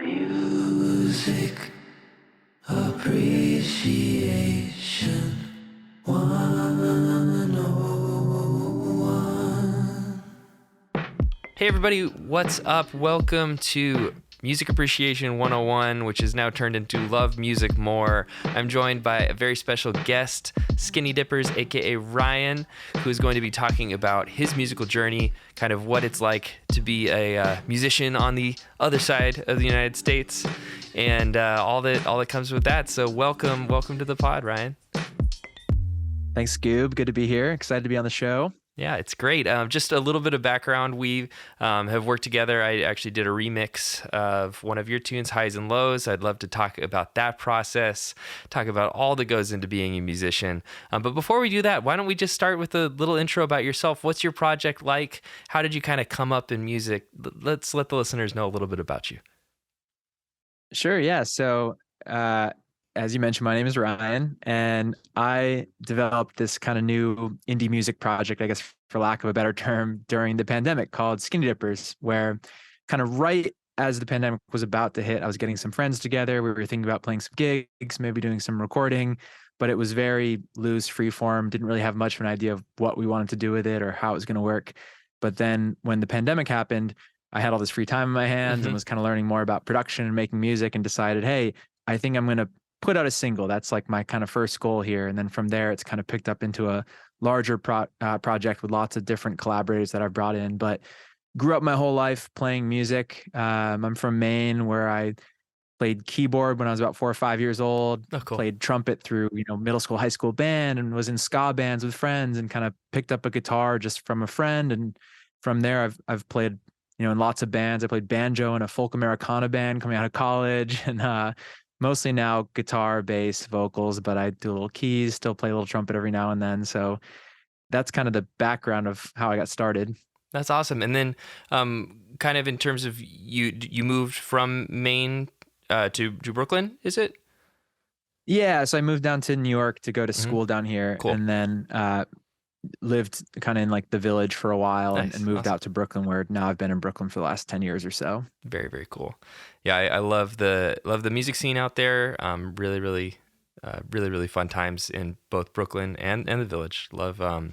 Music appreciation 101. Hey everybody, what's up? Welcome to Music Appreciation 101, which is now turned into Love Music More. I'm joined by a very special guest, Skinny Dippers, aka Ryan, who is going to be talking about his musical journey, kind of what it's like to be a musician on the other side of the United States, and all that comes with that. So welcome to the pod, Ryan. Thanks, Scoob. Good to be here. Excited to be on the show. Yeah, it's great. Just a little bit of background. We have worked together. I actually did a remix of one of your tunes, Highs and Lows. I'd love to talk about that process, talk about all that goes into being a musician. But before we do that, why don't we just start with a little intro about yourself? What's your project like? How did you kind of come up in music? Let's let the listeners know a little bit about you. Sure, yeah. So, as you mentioned, my name is Ryan, and I developed this kind of new indie music project, I guess, for lack of a better term, during the pandemic called Skinny Dippers, where kind of right as the pandemic was about to hit, I was getting some friends together. We were thinking about playing some gigs, maybe doing some recording, but it was very loose, free form, didn't really have much of an idea of what we wanted to do with it or how it was going to work. But then when the pandemic happened, I had all this free time in my hands and was kind of learning more about production and making music, and decided, hey, I think I'm going to put out a single. That's like my kind of first goal here. And then from there, it's kind of picked up into a larger project with lots of different collaborators that I've brought in. But grew up my whole life playing music. I'm from Maine, where I played keyboard when I was about 4 or 5 years old. Oh, cool. Played trumpet through, middle school, high school band, and was in ska bands with friends, and kind of picked up a guitar just from a friend. And from there, I've played, in lots of bands. I played banjo in a folk Americana band coming out of college, and mostly now guitar, bass, vocals, but I do little keys, still play a little trumpet every now and then. So that's kind of the background of how I got started. That's awesome. And then kind of in terms of you moved from Maine to Brooklyn, is it? Yeah, so I moved down to New York to go to school down here. Cool. And then lived kind of in like the Village for a while. Nice. and moved Awesome. out to Brooklyn, where now I've been in Brooklyn for the last 10 years or so. Very, very cool. Yeah, I love the music scene out there. Really, really fun times in both Brooklyn and the Village. Love. Did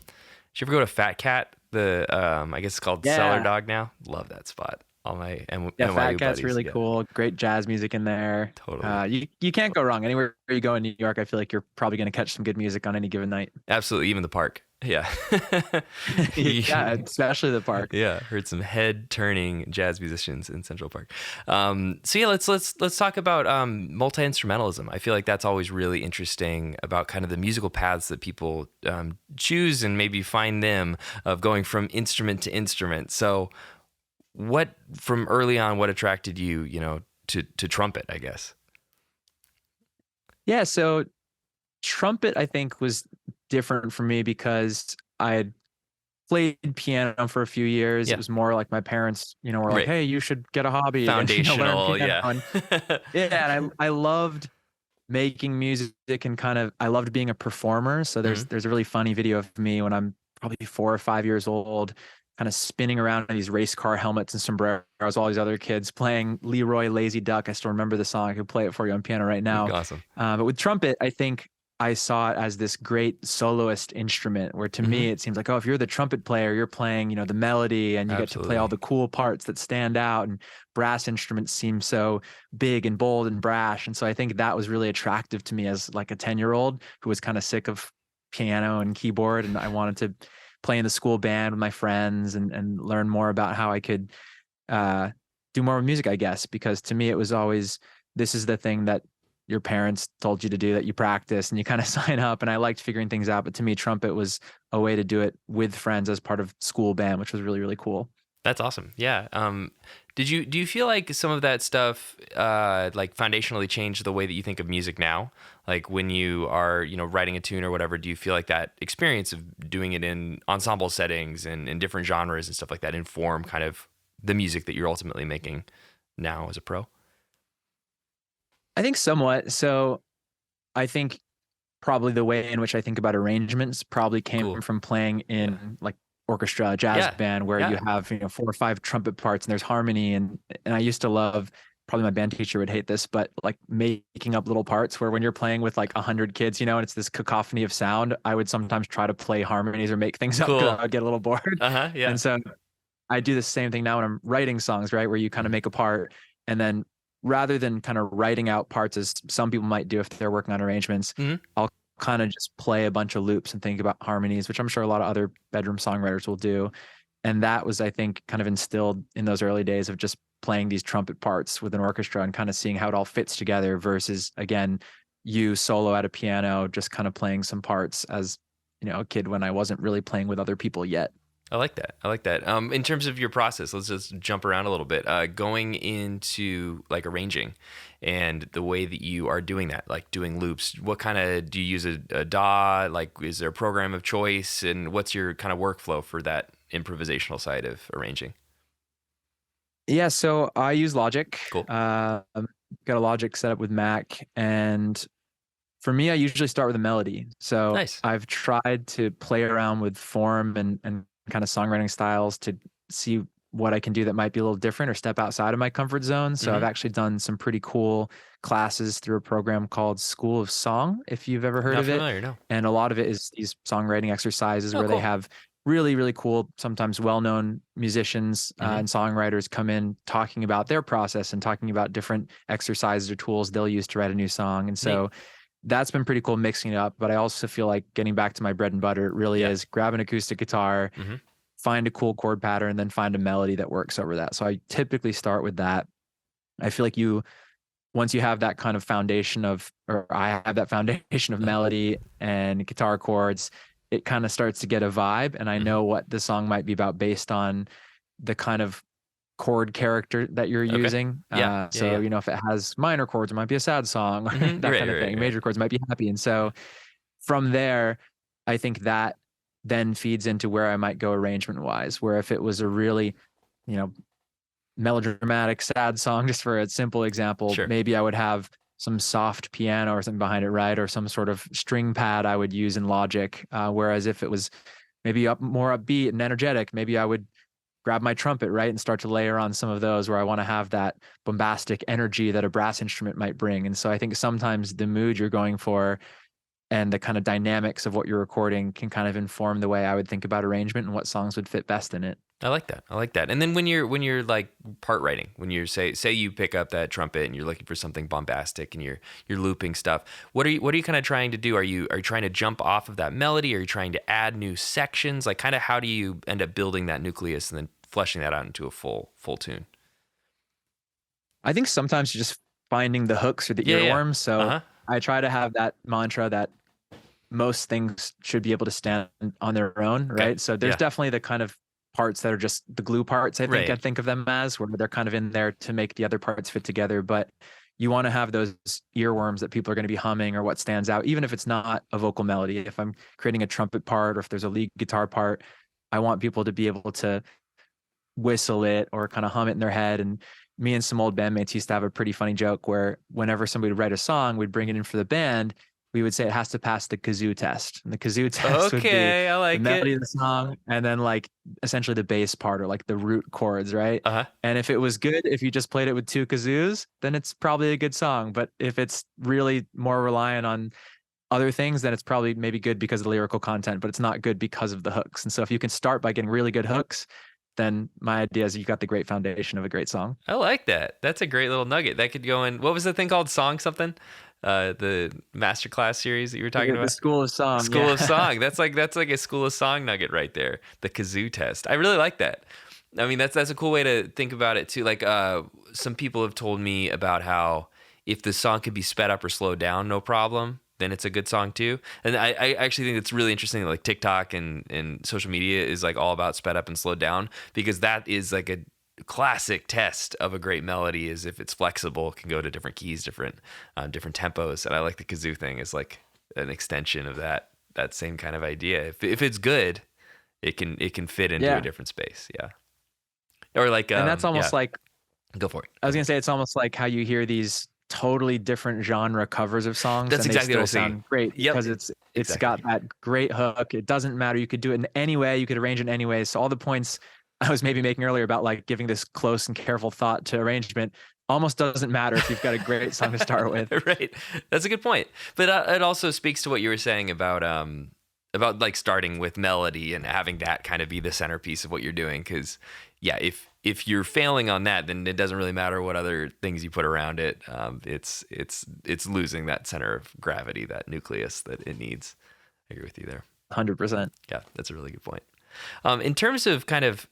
you ever go to Fat Cat? The I guess it's called Cellar Dog now. Love that spot. All my NYU Fat Cat's buddies, really cool. Great jazz music in there. Totally. You can't go wrong. Anywhere you go in New York, I feel like you're probably going to catch some good music on any given night. Absolutely, even the park. Yeah. Yeah, especially the park. Yeah, heard some head-turning jazz musicians in Central Park. So yeah, let's talk about multi-instrumentalism. I feel like that's always really interesting about kind of the musical paths that people choose and maybe find them of going from instrument to instrument. So what from early on, what attracted you, to trumpet, I guess? Yeah, so trumpet, I think, was different for me because I had played piano for a few years. Yeah. It was more like my parents, were like, Right. hey, you should get a hobby. Foundational, learn piano. Yeah, and I loved making music, and I loved being a performer. So there's a really funny video of me when I'm probably 4 or 5 years old, kind of spinning around in these race car helmets and sombreros, all these other kids playing Leroy Lazy Duck. I still remember the song. I could play it for you on piano right now. Awesome. But with trumpet, I think I saw it as this great soloist instrument, where to me it seems like, oh, if you're the trumpet player, you're playing, the melody, and you get to play all the cool parts that stand out, and brass instruments seem so big and bold and brash. And so I think that was really attractive to me as like a 10-year-old who was kind of sick of piano and keyboard, and I wanted to play in the school band with my friends and learn more about how I could do more with music, I guess, because to me it was always, this is the thing that your parents told you to do, that you practice and you kind of sign up. And I liked figuring things out. But to me, trumpet was a way to do it with friends as part of school band, which was really, really cool. That's awesome. Yeah. Do you feel like some of that stuff like foundationally changed the way that you think of music now? Like when you are, writing a tune or whatever, do you feel like that experience of doing it in ensemble settings and in different genres and stuff like that inform kind of the music that you're ultimately making now as a pro? I think somewhat. So I think probably the way in which I think about arrangements probably came from playing in like orchestra, jazz band, where you have 4 or 5 trumpet parts and there's harmony, and I used to love probably my band teacher would hate this, but like making up little parts where when you're playing with like 100 kids, and it's this cacophony of sound, I would sometimes try to play harmonies or make things up because Cool. I would get a little bored. Yeah. And so I do the same thing now when I'm writing songs, right? Where you kind of make a part, and then rather than kind of writing out parts as some people might do if they're working on arrangements, I'll kind of just play a bunch of loops and think about harmonies, which I'm sure a lot of other bedroom songwriters will do. And that was, I think, kind of instilled in those early days of just playing these trumpet parts with an orchestra and kind of seeing how it all fits together versus, again, you solo at a piano, just kind of playing some parts as, a kid when I wasn't really playing with other people yet. I like that. In terms of your process, let's just jump around a little bit. Going into like arranging and the way that you are doing that, like doing loops, what kind of, do you use a DAW? Like, is there a program of choice? And what's your kind of workflow for that improvisational side of arranging? Yeah, so I use Logic. Cool. Got a Logic set up with Mac, and for me, I usually start with a melody. So nice. I've tried to play around with form and kind of songwriting styles to see what I can do that might be a little different or step outside of my comfort zone. So I've actually done some pretty cool classes through a program called School of Song, if you've ever heard Not of familiar, it. No. And a lot of it is these songwriting exercises where cool. they have really, really cool, sometimes well-known musicians and songwriters come in talking about their process and talking about different exercises or tools they'll use to write a new song. And so that's been pretty cool mixing it up. But I also feel like getting back to my bread and butter, it really is grab an acoustic guitar, find a cool chord pattern, and then find a melody that works over that. So I typically start with that. I feel like once you have that kind of foundation or I have that foundation of melody and guitar chords, it kind of starts to get a vibe, and I know what the song might be about based on the kind of chord character that you're using. So if it has minor chords, it might be a sad song, that kind of thing. Major chords might be happy. And so from there, I think that then feeds into where I might go arrangement wise, where if it was a really, melodramatic, sad song, just for a simple example, maybe I would have some soft piano or something behind it, right? Or some sort of string pad I would use in Logic. Whereas if it was maybe more upbeat and energetic, maybe I would grab my trumpet, right? And start to layer on some of those where I want to have that bombastic energy that a brass instrument might bring. And so I think sometimes the mood you're going for and the kind of dynamics of what you're recording can kind of inform the way I would think about arrangement and what songs would fit best in it. I like that. And then when you're like part writing, when you're say you pick up that trumpet and you're looking for something bombastic and you're looping stuff, what are you kind of trying to do? Are you trying to jump off of that melody? Are you trying to add new sections? Like, kind of how do you end up building that nucleus and then fleshing that out into a full tune? I think sometimes you're just finding the hooks or the earworms. So I try to have that mantra that most things should be able to stand on their own, right? So there's definitely the kind of parts that are just the glue parts, I think I think of them as, where they're kind of in there to make the other parts fit together. But you want to have those earworms that people are going to be humming or what stands out, even if it's not a vocal melody. If I'm creating a trumpet part or if there's a lead guitar part, I want people to be able to whistle it or kind of hum it in their head. And me and some old bandmates used to have a pretty funny joke where whenever somebody would write a song, we'd bring it in for the band, we would say it has to pass the kazoo test. And the kazoo test would be I like the melody of the song and then like essentially the bass part or like the root chords, right? And if it was good, if you just played it with two kazoos, then it's probably a good song. But if it's really more reliant on other things, then it's probably maybe good because of the lyrical content, but it's not good because of the hooks. And so if you can start by getting really good hooks, then my idea is you've got the great foundation of a great song. I like that. That's a great little nugget. That could go in, what was the thing called? Song something? The masterclass series that you were talking about? The School of Song. School of Song. That's like a School of Song nugget right there. The kazoo test. I really like that. I mean, that's a cool way to think about it too. Like some people have told me about how if the song could be sped up or slowed down, no problem, then it's a good song too. And I actually think it's really interesting that like TikTok and social media is like all about sped up and slowed down, because that is like a classic test of a great melody, is if it's flexible, it can go to different keys, different tempos. And I like the kazoo thing as like an extension of that same kind of idea. If it's good, it can fit into a different space. Yeah. Or like, and that's almost like, go for it. I was gonna say, it's almost like how you hear these totally different genre covers of songs. That's and exactly they what still I'm saying. sound great because it's got that great hook. It doesn't matter. You could do it in any way. You could arrange it in any way. So all the points I was maybe making earlier about like giving this close and careful thought to arrangement, almost doesn't matter if you've got a great song to start with. Right. That's a good point. But it also speaks to what you were saying about like starting with melody and having that kind of be the centerpiece of what you're doing. Because yeah, if you're failing on that, then it doesn't really matter what other things you put around it. It's losing that center of gravity, that nucleus that it needs. I agree with you there. 100%. Yeah, that's a really good point. In terms of kind of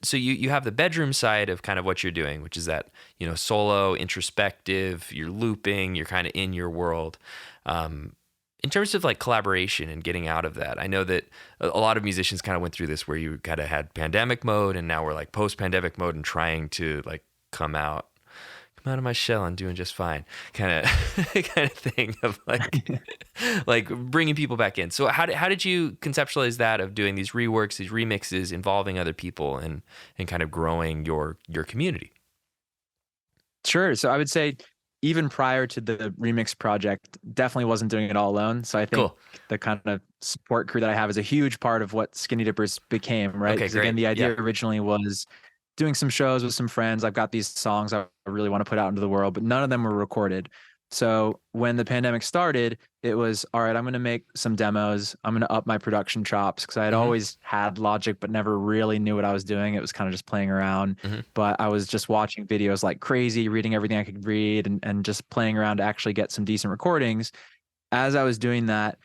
so you have the bedroom side of kind of what you're doing, which is that, you know, solo, introspective, you're looping, you're kind of in your world. In terms of like collaboration and getting out of that, I know that a lot of musicians kind of went through this where you kind of had pandemic mode and now we're like post-pandemic mode and trying to like come out of my shell and doing just fine kind of thing of like like bringing people back in. So how did you conceptualize that of doing these reworks, these remixes, involving other people and kind of growing your community? Sure. So I would say even prior to the remix project, definitely wasn't doing it all alone. So I think the kind of support crew that I have is a huge part of what Skinny Dippers became, right? Okay, great. Again, the idea originally was doing some shows with some friends. I've got these songs I really want to put out into the world, but none of them were recorded. So when the pandemic started, it was, all right, I'm going to make some demos. I'm going to up my production chops because I had always had Logic, but never really knew what I was doing. It was kind of just playing around, but I was just watching videos like crazy, reading everything I could read and just playing around to actually get some decent recordings. As I was doing that,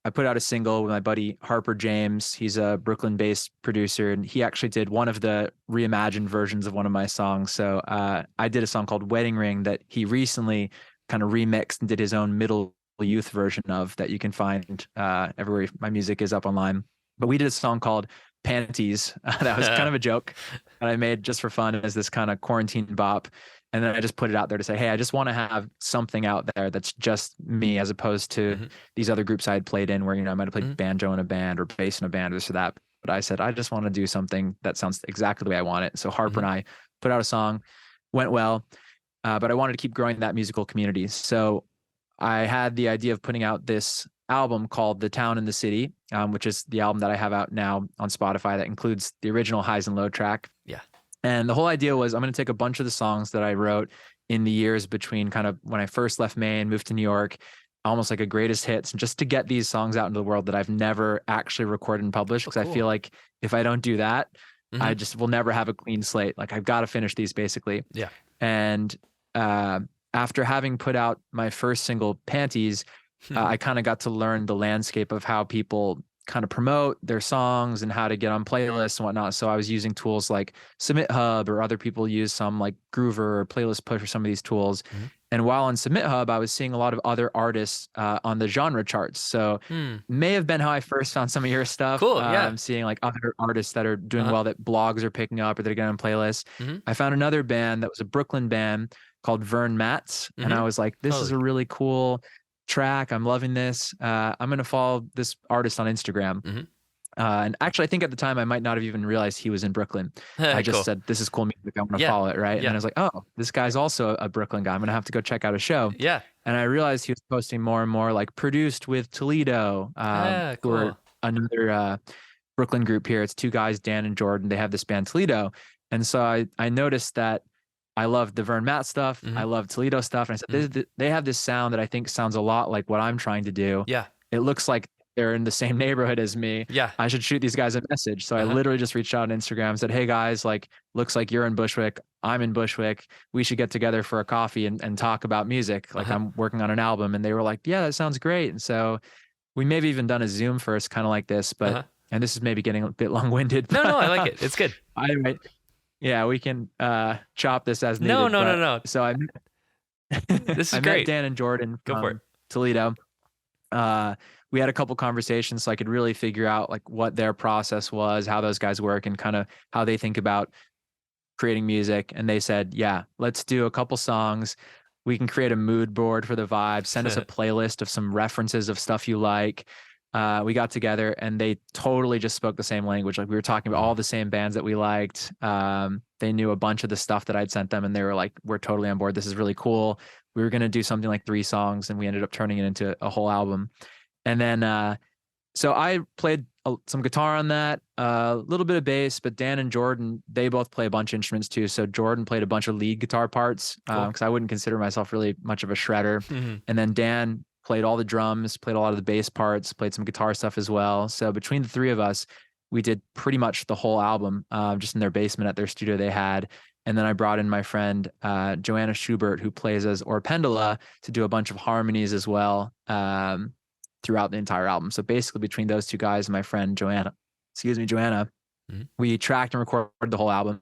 I put out a single with my buddy Harper James. He's a Brooklyn-based producer, and he actually did one of the reimagined versions of one of my songs. So I did a song called Wedding Ring that he recently kind of remixed and did his own middle youth version of that you can find everywhere my music is up online. But we did a song called Panties. That was kind of a joke that I made just for fun as this kind of quarantine bop. And then I just put it out there to say, hey, I just want to have something out there that's just me, as opposed to these other groups I had played in where, you know, I might have played banjo in a band or bass in a band or this or that. But I said, I just want to do something that sounds exactly the way I want it. So Harper and I put out a song, went well, but I wanted to keep growing that musical community. So I had the idea of putting out this album called The Town and the City, which is the album that I have out now on Spotify that includes the original Highs and Low track. Yeah. And the whole idea was I'm going to take a bunch of the songs that I wrote in the years between kind of when I first left Maine, moved to New York, almost like a greatest hits, and just to get these songs out into the world that I've never actually recorded and published. Because I feel like if I don't do that, I just will never have a clean slate. Like I've got to finish these basically. Yeah. And after having put out my first single, Panties, I kind of got to learn the landscape of how people kind of promote their songs and how to get on playlists and whatnot. So I was using tools like Submit Hub, or other people use some like Groover or Playlist Push or some of these tools. And while on Submit Hub, I was seeing a lot of other artists on the genre charts. So may have been how I first found some of your stuff. Cool. Yeah. I'm seeing like other artists that are doing well that blogs are picking up or that are getting on playlists. I found another band that was a Brooklyn band called Vern Matz. And I was like, this is a really cool track. I'm loving this. I'm going to follow this artist on Instagram. And actually, I think at the time I might not have even realized he was in Brooklyn. I just said, this is cool music. I'm going to follow it. Right. And then I was like, oh, this guy's also a Brooklyn guy. I'm going to have to go check out a show. Yeah. And I realized he was posting more and more like produced with TOLEDO, who are another Brooklyn group here. It's two guys, Dan and Jordan. They have this band TOLEDO. And so I noticed that I love the Vern Matt stuff. I love TOLEDO stuff. And I said, they have this sound that I think sounds a lot like what I'm trying to do. Yeah. It looks like they're in the same neighborhood as me. Yeah. I should shoot these guys a message. So I literally just reached out on Instagram and said, hey guys, like, looks like you're in Bushwick. I'm in Bushwick. We should get together for a coffee and talk about music. Like I'm working on an album. And they were like, yeah, that sounds great. And so we may have even done a Zoom first, kind of like this, but, and this is maybe getting a bit long-winded. No, I like it. It's good. Yeah, we can chop this as needed. No. So This is I great. met Dan and Jordan Go for from it. TOLEDO. We had a couple conversations so I could really figure out like what their process was, how those guys work, and kind of how they think about creating music. And they said, yeah, let's do a couple songs. We can create a mood board for the vibe. Send us a playlist of some references of stuff you like. We got together and they totally just spoke the same language. Like we were talking about all the same bands that we liked. They knew a bunch of the stuff that I'd sent them and they were like, we're totally on board. This is really cool. We were going to do something like 3 songs and we ended up turning it into a whole album. And then, so I played some guitar on that, a little bit of bass, but Dan and Jordan, they both play a bunch of instruments too. So Jordan played a bunch of lead guitar parts because I wouldn't consider myself really much of a shredder. And then Dan played all the drums, played a lot of the bass parts, played some guitar stuff as well. So between the three of us, we did pretty much the whole album just in their basement at their studio they had. And then I brought in my friend Joanna Scoobert, who plays as Orpendola, to do a bunch of harmonies as well throughout the entire album. So basically between those two guys and my friend Joanna, we tracked and recorded the whole album.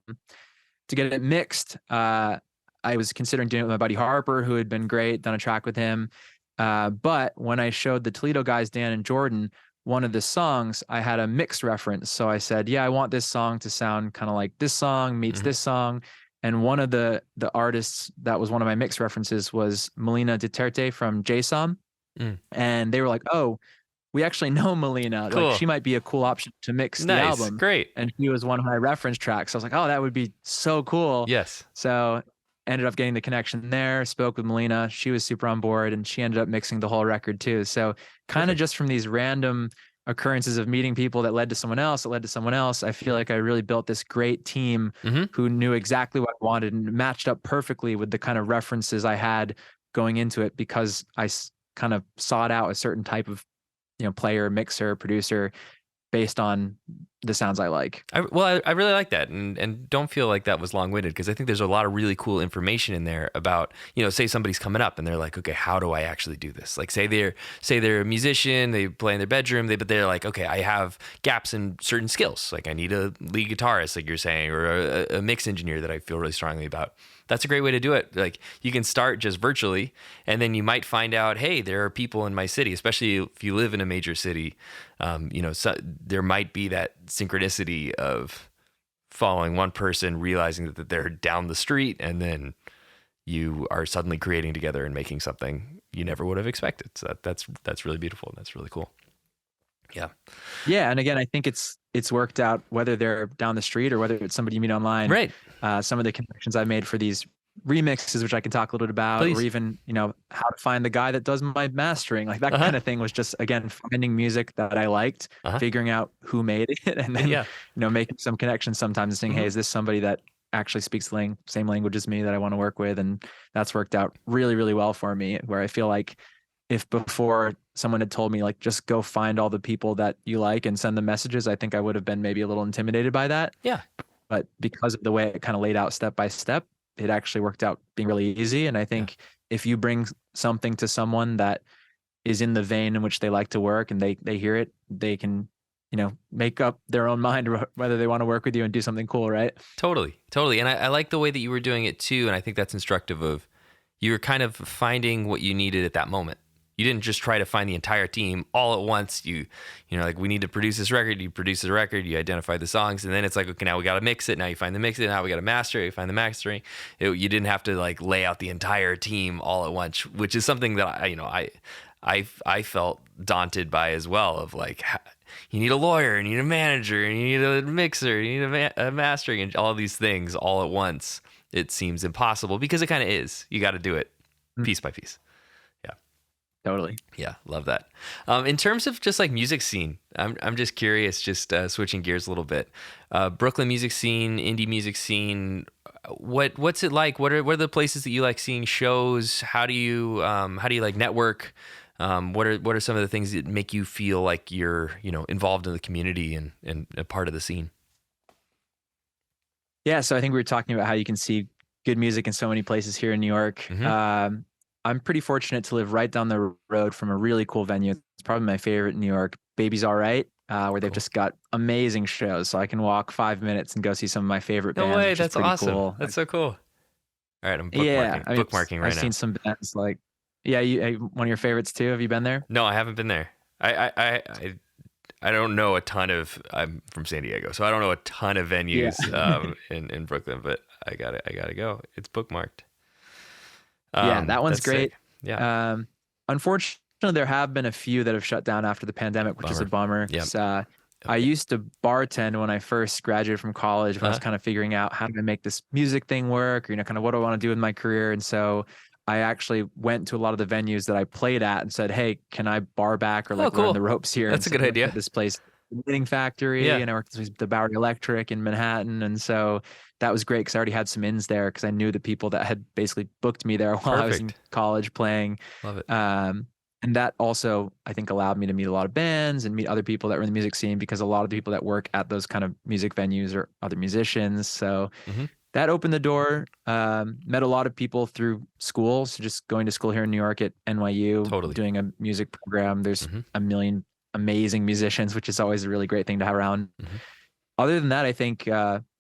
To get it mixed, I was considering doing it with my buddy Harper, who had been great, done a track with him. But when I showed the Toledo guys, Dan and Jordan, one of the songs, I had a mixed reference. So I said, yeah, I want this song to sound kind of like this song meets this song. And one of the artists that was one of my mixed references was Melina Duterte from JSOM. And they were like, oh, we actually know Melina. Cool. Like, she might be a cool option to mix the album. Great. And she was one of my reference tracks. I was like, oh, that would be so cool. Yes. So ended up getting the connection there, spoke with Melina. She was super on board, and she ended up mixing the whole record too. So kind of just from these random occurrences of meeting people that led to someone else, I feel like I really built this great team who knew exactly what I wanted and matched up perfectly with the kind of references I had going into it, because I kind of sought out a certain type of, player, mixer, producer based on the sounds I like. I really like that, and don't feel like that was long-winded, because I think there's a lot of really cool information in there about, say somebody's coming up and they're like, okay, how do I actually do this? Like say they're a musician, they play in their bedroom, but they're like, okay, I have gaps in certain skills. Like I need a lead guitarist, like you're saying, or a mix engineer that I feel really strongly about. That's a great way to do it. Like you can start just virtually, and then you might find out, hey, there are people in my city, especially if you live in a major city. So there might be that synchronicity of following one person, realizing that they're down the street, and then you are suddenly creating together and making something you never would have expected. So that's really beautiful. That's really cool. Yeah. Yeah. And again, I think it's worked out whether they're down the street or whether it's somebody you meet online. Right. Some of the connections I made for these remixes, which I can talk a little bit about, Please. or even, how to find the guy that does my mastering, like that kind of thing was just, again, finding music that I liked, figuring out who made it, and then, making some connections sometimes and saying, hey, is this somebody that actually speaks the same language as me that I want to work with? And that's worked out really, really well for me, where I feel like if before someone had told me, like, just go find all the people that you like and send them messages, I think I would have been maybe a little intimidated by that. Yeah. But because of the way it kind of laid out step by step, it actually worked out being really easy. And I think if you bring something to someone that is in the vein in which they like to work, and they hear it, they can, make up their own mind whether they want to work with you and do something cool, right? Totally. And I like the way that you were doing it too. And I think that's instructive of, you were kind of finding what you needed at that moment. You didn't just try to find the entire team all at once. You like, we need to produce this record. You produce the record, you identify the songs, and then it's like, okay, now we got to mix it. Now you find the mix it. Now we got to master it. You find the mastering. You didn't have to like lay out the entire team all at once, which is something that I felt daunted by as well. Of like, you need a lawyer, you need a manager, you need a mixer, you need a mastering, and all these things all at once. It seems impossible, because it kind of is. You got to do it piece by piece. Totally. Yeah, love that. In terms of just like music scene, I'm just curious, just switching gears a little bit. Brooklyn music scene, indie music scene. What's it like? What are the places that you like seeing shows? How do you like network? What are some of the things that make you feel like you're involved in the community and a part of the scene? Yeah, so I think we were talking about how you can see good music in so many places here in New York. I'm pretty fortunate to live right down the road from a really cool venue. It's probably my favorite in New York, Baby's All Right, where they've just got amazing shows. So I can walk 5 minutes and go see some of my favorite bands. No way, which that's is pretty awesome. Cool. That's so cool. All right, I'm bookmarking, bookmarking right now. I've seen some bands like, one of your favorites too. Have you been there? No, I haven't been there. I don't know a ton of. I'm from San Diego, so I don't know a ton of venues in Brooklyn. But I gotta go. It's bookmarked. That one's great. Sick. Yeah. Unfortunately, there have been a few that have shut down after the pandemic, which is a bummer. Yep. I used to bartend when I first graduated from college, when I was kind of figuring out how to make this music thing work, or kind of what do I want to do with my career. And so I actually went to a lot of the venues that I played at and said, hey, can I bar back or learn the ropes here? That's a good idea. This place the Knitting Factory, Yeah. and I worked with the Bowery Electric in Manhattan. And so that was great because I already had some ins there because I knew the people that had basically booked me there while I was in Perfect. college playing. Love it. And that also, I think, allowed me to meet a lot of bands and meet other people that were in the music scene because a lot of the people that work at those kind of music venues are other musicians. So Mm-hmm. that opened the door. Met a lot of people through school. So just going to school here in New York at NYU, Totally. doing a music program. There's Mm-hmm. a million amazing musicians, which is always a really great thing to have around. Mm-hmm. Other than that, I think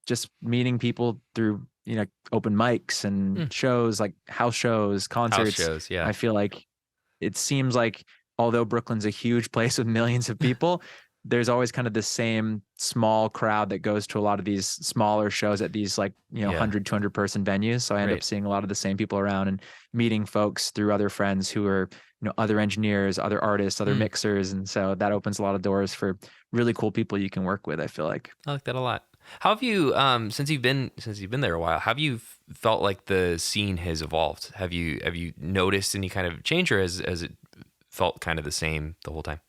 just meeting people through, open mics and shows like house shows, concerts. House shows, yeah. I feel like it seems like although Brooklyn's a huge place with millions of people, there's always kind of the same small crowd that goes to a lot of these smaller shows at these 100, 200 person venues. So I end up seeing a lot of the same people around and meeting folks through other friends who are, other engineers, other artists, other mixers. And so that opens a lot of doors for really cool people you can work with, I feel like. I like that a lot. How have you, since you've been there a while, have you felt like the scene has evolved? Have you noticed any kind of change, or has it felt kind of the same the whole time?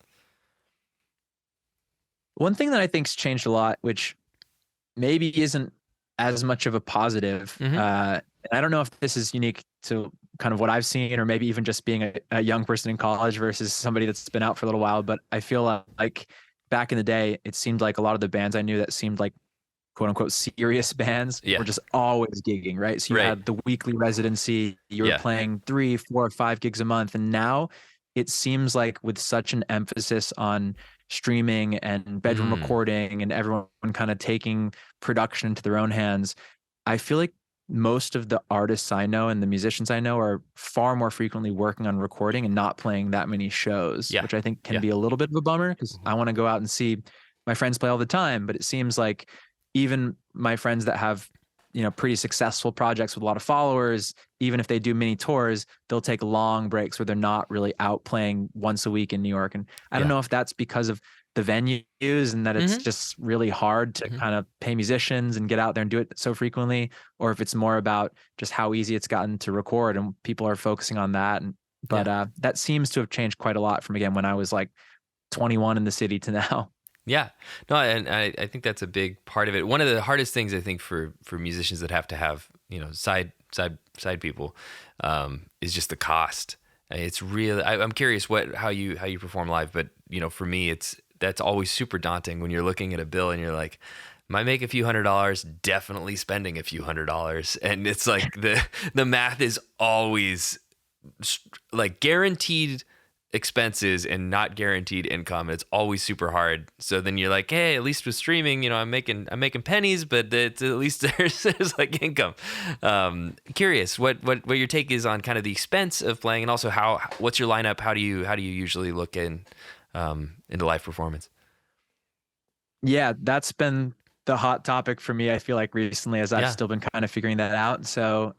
One thing that I think's changed a lot, which maybe isn't as much of a positive, and I don't know if this is unique to kind of what I've seen, or maybe even just being a young person in college versus somebody that's been out for a little while, but I feel like back in the day, it seemed like a lot of the bands I knew that seemed like quote unquote serious bands were just always gigging, right? So you had the weekly residency, you were playing 3, 4, 5 gigs a month. And now it seems like with such an emphasis on streaming and bedroom recording and everyone kind of taking production into their own hands, I feel like most of the artists I know and the musicians I know are far more frequently working on recording and not playing that many shows, which I think can be a little bit of a bummer because I want to go out and see my friends play all the time. But it seems like even my friends that have, pretty successful projects with a lot of followers, even if they do mini tours, they'll take long breaks where they're not really out playing once a week in New York. And I don't know if that's because of the venues and that it's just really hard to kind of pay musicians and get out there and do it so frequently, or if it's more about just how easy it's gotten to record and people are focusing on that. But that seems to have changed quite a lot from, again, when I was like 21 in the city to now. Yeah, no, and I think that's a big part of it. One of the hardest things I think for musicians that have to have side people is just the cost. It's really I'm curious how you perform live, but for me that's always super daunting when you're looking at a bill and you're like, might make a few $100s, definitely spending a few $100s, and it's like the math is always like guaranteed expenses and not guaranteed income. It's always super hard. So then you're like, hey, at least with streaming, I'm making pennies, but it's, at least there's like income. Curious what your take is on kind of the expense of playing, and also what's your lineup? How do you usually look into live performance? Yeah, that's been the hot topic for me, I feel like, recently, as I've still been kind of figuring that out. So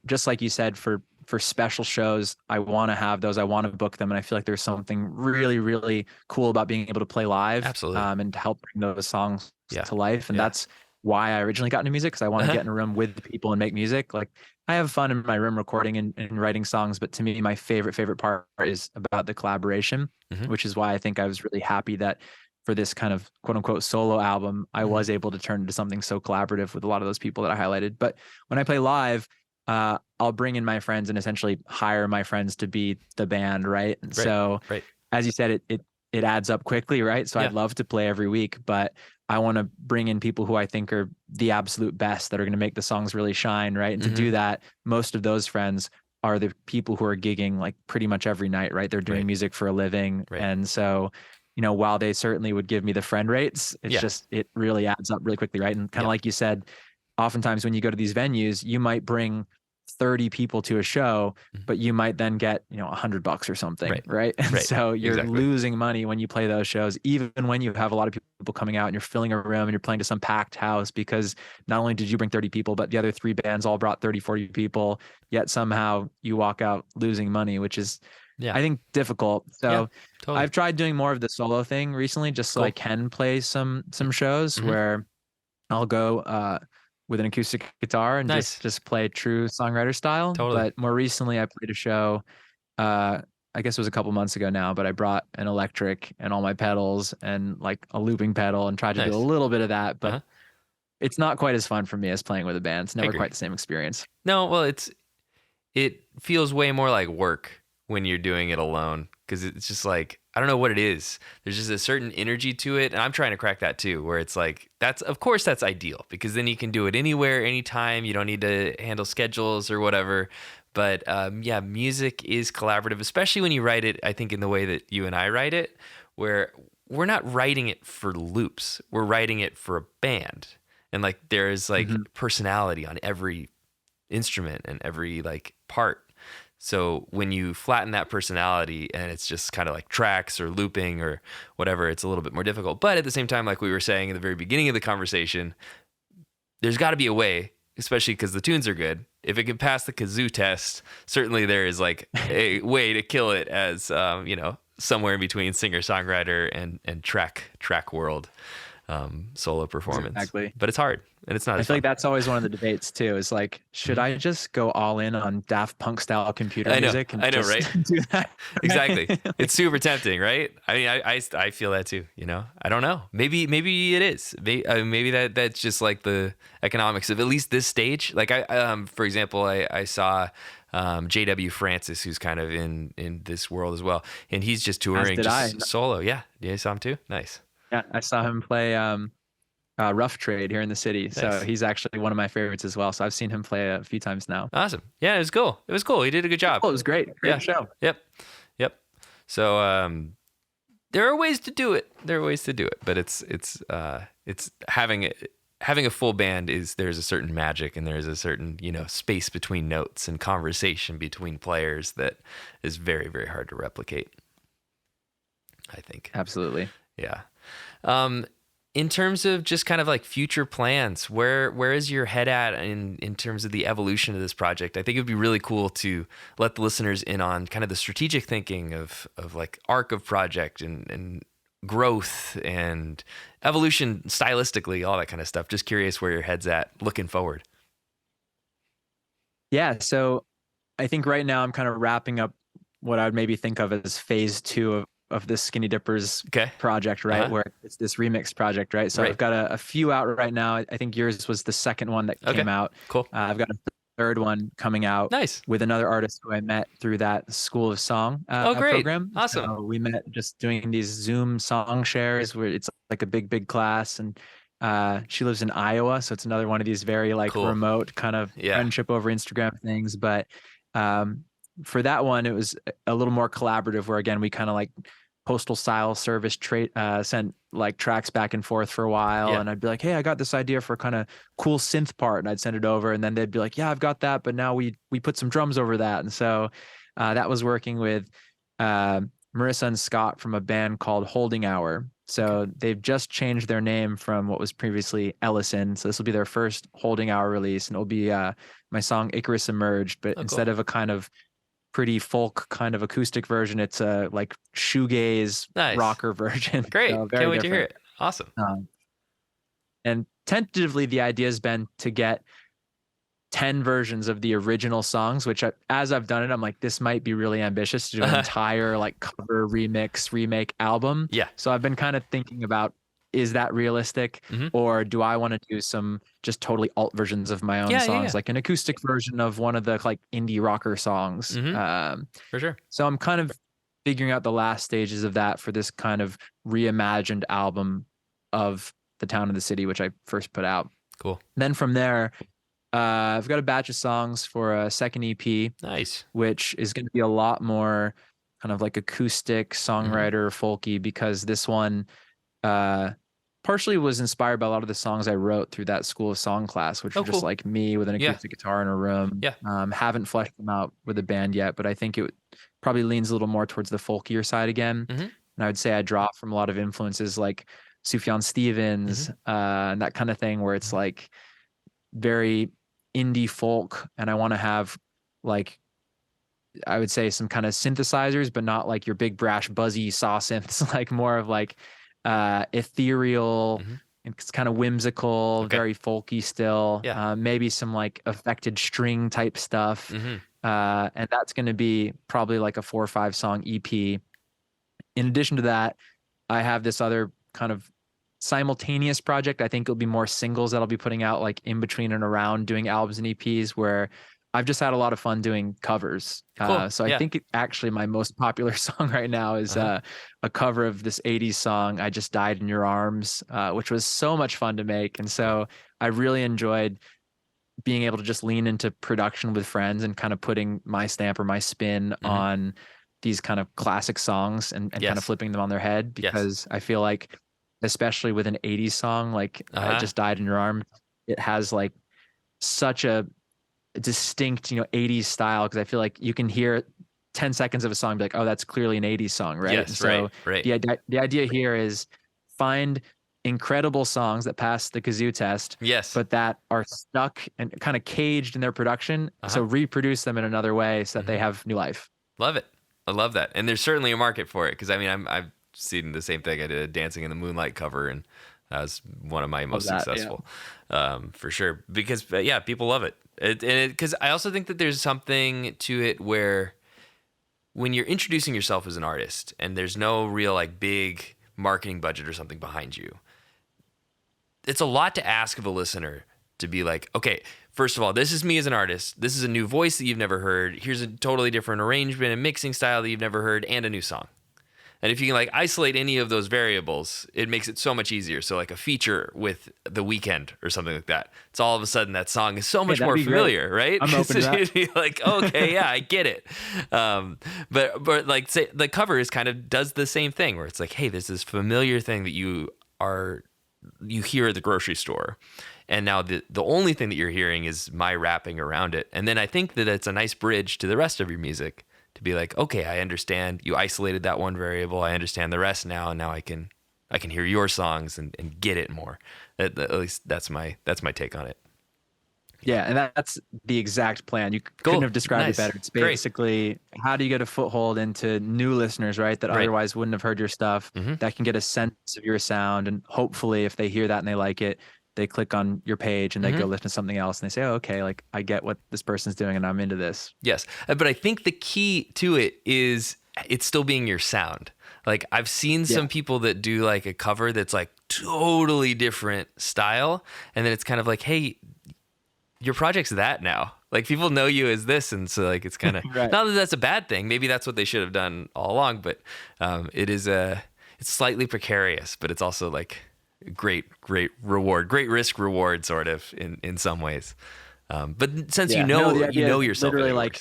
just like you said, for special shows, I want to have those. I want to book them. And I feel like there's something really, really cool about being able to play live. Absolutely. And to help bring those songs to life. And that's why I originally got into music, because I want to get in a room with people and make music. Like, I have fun in my room recording and writing songs, but to me, my favorite part is about the collaboration, which is why I think I was really happy that for this kind of quote unquote solo album, I was able to turn into something so collaborative with a lot of those people that I highlighted. But when I play live, I'll bring in my friends and essentially hire my friends to be the band, right? And so, as you said, it adds up quickly, right? So I'd love to play every week, but I want to bring in people who I think are the absolute best, that are going to make the songs really shine, right? And to do that, most of those friends are the people who are gigging like pretty much every night, right? They're doing music for a living. And so, while they certainly would give me the friend rates, it's just, it really adds up really quickly, right? And kind of like you said, oftentimes when you go to these venues, you might bring 30 people to a show, but you might then get, $100 or something, right? And so you're losing money when you play those shows, even when you have a lot of people coming out and you're filling a room and you're playing to some packed house, because not only did you bring 30 people, but the other 3 bands all brought 30, 40 people, yet somehow you walk out losing money, which is, I think, difficult. So I've tried doing more of the solo thing recently, just so I can play some shows where I'll go with an acoustic guitar and just play true songwriter style. But more recently, I played a show I guess it was a couple months ago now, but I brought an electric and all my pedals and like a looping pedal and tried to do a Nice. little bit of that, but Uh-huh. it's not quite as fun for me as playing with a band. It's I never agree. quite the same experience. No, well, it feels way more like work when you're doing it alone because it's just like I don't know what it is. There's just a certain energy to it, and I'm trying to crack that too. Where it's like that's of course that's ideal because then you can do it anywhere, anytime. You don't need to handle schedules or whatever. But yeah, music is collaborative, especially when you write it. I think in the way that you and I write it, where we're not writing it for loops. We're writing it for a band, and like there's like personality on every instrument and every like part. So when you flatten that personality and it's just kind of like tracks or looping or whatever, it's a little bit more difficult. But at the same time, like we were saying at the very beginning of the conversation, there's got to be a way, especially because the tunes are good. If it can pass the kazoo test, certainly there is like a way to kill it as, somewhere in between singer songwriter and track world solo performance. Exactly. But it's hard. And it's not I as feel fun. like that's always one of the debates too. Is like, should I just go all in on Daft Punk style computer I know, music and I know, just right? do that? Exactly. Like, It's super tempting, right? I mean, I feel that too. I don't know. Maybe it is. Maybe that's just like the economics of at least this stage. Like for example, I saw J.W. Francis, who's kind of in this world as well, and he's just touring did I. solo. Yeah, you saw him too. Nice. Yeah, I saw him play Rough Trade here in the city. So Nice. he's actually one of my favorites as well. So I've seen him play a few times now. Awesome. Yeah, it was cool. It was cool. He did a good job. Oh, it was great. Great Yeah. show. Yep. So there are ways to do it. But it's having a full band there's a certain magic and there's a certain space between notes and conversation between players that is very, very hard to replicate, I think. Absolutely. Yeah. In terms of just kind of like future plans, where is your head at in terms of the evolution of this project? I think it would be really cool to let the listeners in on kind of the strategic thinking of like arc of project and growth and evolution stylistically, all that kind of stuff. Just curious where your head's at looking forward. Yeah. So I think right now I'm kind of wrapping up what I would maybe think of as phase 2 of this Skinny Dippers Okay. project, right? Uh-huh. Where it's this remix project, right? So Right. I've got a few out right now. I think yours was the second one that Okay. came out. Cool. I've got a third one coming out Nice. with another artist who I met through that School of Song Oh, great. program. Awesome. So we met just doing these Zoom song shares where it's like a big class. And she lives in Iowa. So it's another one of these very like Cool. remote kind of Yeah. friendship over Instagram things. But for that one, it was a little more collaborative where again, we kind of like postal style service sent like tracks back and forth for a while. Yeah. And I'd be like, hey, I got this idea for kind of cool synth part. And I'd send it over and then they'd be like, yeah, I've got that. But now we put some drums over that. And so that was working with Marissa and Scott from a band called Holding Hour. So they've just changed their name from what was previously Ellison. So this will be their first Holding Hour release. And it'll be my song Icarus Emerged. But instead of a kind of pretty folk kind of acoustic version, it's a like shoegaze rocker version. Great. So Can't wait to hear it. Awesome. And tentatively the idea has been to get 10 versions of the original songs, which as I've done it, I'm like, this might be really ambitious to do an entire like cover remix remake album. Yeah. So I've been kind of thinking about, is that realistic? Or do I want to do some just totally alt versions of my own songs, like an acoustic version of one of the like indie rocker songs? For sure. So I'm kind of figuring out the last stages of that for this kind of reimagined album of The Town and the City, which I first put out. Cool. Then from there, I've got a batch of songs for a second EP. Nice. Which is going to be a lot more kind of like acoustic songwriter folky, because this one partially was inspired by a lot of the songs I wrote through that School of Song class, which are just like me with an acoustic guitar in a room. Yeah. Haven't fleshed them out with a band yet, but I think it probably leans a little more towards the folkier side again. And I would say I draw from a lot of influences like Sufjan Stevens and that kind of thing, where it's like very indie folk. And I want to have like, I would say some kind of synthesizers, but not like your big brash buzzy saw synths, like more of like ethereal, it's kind of whimsical, very folky still. Maybe some like affected string type stuff. And that's going to be probably like a 4 or 5 song EP. In addition to that, I have this other kind of simultaneous project. I think it'll be more singles that I'll be putting out like in between and around doing albums and EPs, where I've just had a lot of fun doing covers. Cool. So I think actually my most popular song right now is a cover of this 80s song, I Just Died in Your Arms, which was so much fun to make. And so I really enjoyed being able to just lean into production with friends and kind of putting my stamp or my spin on these kind of classic songs and kind of flipping them on their head, because I feel like, especially with an 80s song like I Just Died in Your Arms, it has like such a distinct, 80s style, because I feel like you can hear 10 seconds of a song and be like, oh, that's clearly an 80s song, right? Yes, so right. The idea here is find incredible songs that pass the kazoo test, but that are stuck and kind of caged in their production. So reproduce them in another way so that they have new life. Love it. I love that. And there's certainly a market for it, because I mean, I've seen the same thing. I did a Dancing in the Moonlight cover, and that was one of my most successful, for sure. Because people love it. Because I also think that there's something to it where when you're introducing yourself as an artist and there's no real like big marketing budget or something behind you, it's a lot to ask of a listener to be like, okay, first of all, this is me as an artist. This is a new voice that you've never heard. Here's a totally different arrangement and mixing style that you've never heard, and a new song. And if you can like isolate any of those variables, it makes it so much easier. So like a feature with The Weeknd or something like that, it's all of a sudden that song is so much more familiar, right? I'm open to that. Like, okay, yeah, I get it. But like, say the cover is kind of does the same thing, where it's like, hey, there's this familiar thing that you hear at the grocery store, and now the only thing that you're hearing is my rapping around it. And then I think that it's a nice bridge to the rest of your music, to be like, okay, I understand you isolated that one variable. I understand the rest now, and now I can hear your songs and get it more. At least that's my take on it. Yeah, and that's the exact plan. You couldn't have described it better. It's basically how do you get a foothold into new listeners, right? That otherwise wouldn't have heard your stuff, that can get a sense of your sound, and hopefully if they hear that and they like it, they click on your page and they go listen to something else and they say, oh, okay, like I get what this person's doing and I'm into this. Yes. But I think the key to it is it's still being your sound. Like I've seen some people that do like a cover that's like totally different style. And then it's kind of like, hey, your project's that now. Like people know you as this. And so like, it's kind of, not that that's a bad thing. Maybe that's what they should have done all along, but it's slightly precarious, but it's also like, great reward, great risk reward sort of in some ways. But since you know yourself, literally like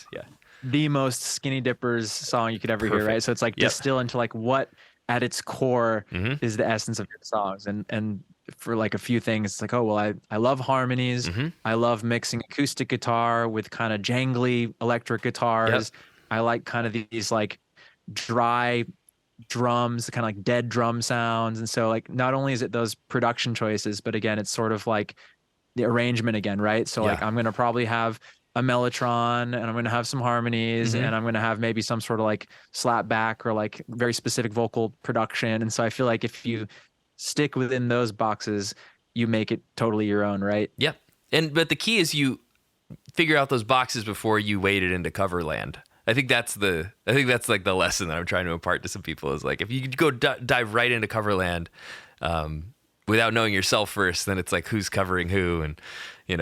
the most Skinny Dippers song you could ever hear, right? So it's like distill into like what at its core is the essence of your songs. And for like a few things, it's like, oh, well, I love harmonies. I love mixing acoustic guitar with kind of jangly electric guitars. I like kind of these like dry drums, kind of like dead drum sounds. And so like not only is it those production choices, but again, it's sort of like the arrangement again, right? So like I'm going to probably have a mellotron, and I'm going to have some harmonies, and I'm going to have maybe some sort of like slap back or like very specific vocal production. And so I feel like if you stick within those boxes, you make it totally your own, right? Yep. But the key is you figure out those boxes before you wade it into cover land. I think that's like the lesson that I'm trying to impart to some people, is like, if you go dive right into coverland without knowing yourself first, then it's like who's covering who, and you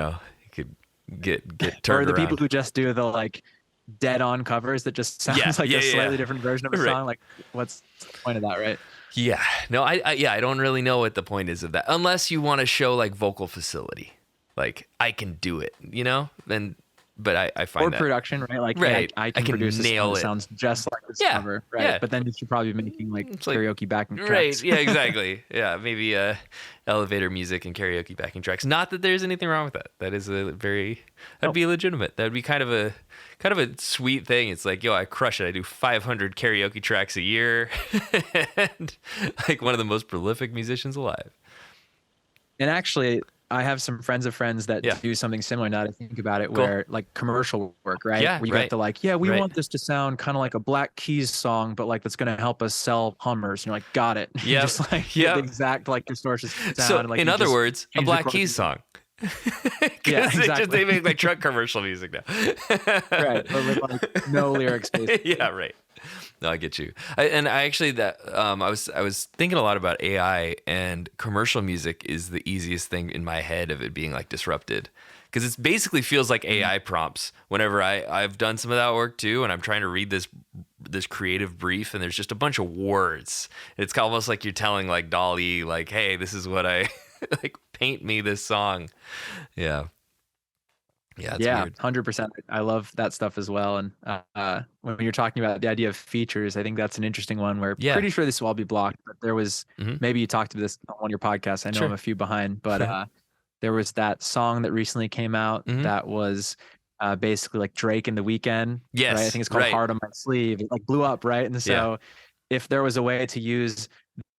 could get turned or the around. people who just do the like dead on covers that just sounds like a slightly different version of a song. Like what's the point of that, right? Yeah. No, I don't really know what the point is of that, unless you want to show like vocal facility, like I can do it, then. But I find or production, right? Like I can produce nail it. Sounds just like this cover, right? Yeah. But then you should probably be making like karaoke backing tracks. Right, yeah, exactly. Yeah, maybe elevator music and karaoke backing tracks. Not that there's anything wrong with that. That is that'd be legitimate. That'd be kind of a sweet thing. It's like, yo, I crush it. I do 500 karaoke tracks a year, and like one of the most prolific musicians alive. And actually, I have some friends of friends that do something similar now that I think about it, where like commercial work, right? Yeah, where you got to like, we want this to sound kind of like a Black Keys song, but like that's going to help us sell Hummers. And you're like, got it. Yeah. Just like the exact like distortion sound. So and, like, in other words, a Black Keys song. Yeah, Just they exactly. make like truck commercial music now. Right, but with like no lyrics basically. Yeah, right. No, I get you. I actually I was thinking a lot about AI, and commercial music is the easiest thing in my head of it being like disrupted, because it basically feels like AI prompts. Whenever I've done some of that work too, and I'm trying to read this creative brief, and there's just a bunch of words. It's almost like you're telling like Dolly, like, hey, this is what I like. Paint me this song. Yeah. Yeah, it's Yeah, weird. 100%. I love that stuff as well. And when you're talking about the idea of features, I think that's an interesting one where Yeah. pretty sure this will all be blocked, but there was, maybe you talked to this on one of your podcasts. I know Sure. I'm a few behind, but there was that song that recently came out that was basically like Drake and The Weeknd. Yes, right? I think it's called right. Heart on My Sleeve. It like blew up, right? And so if there was a way to use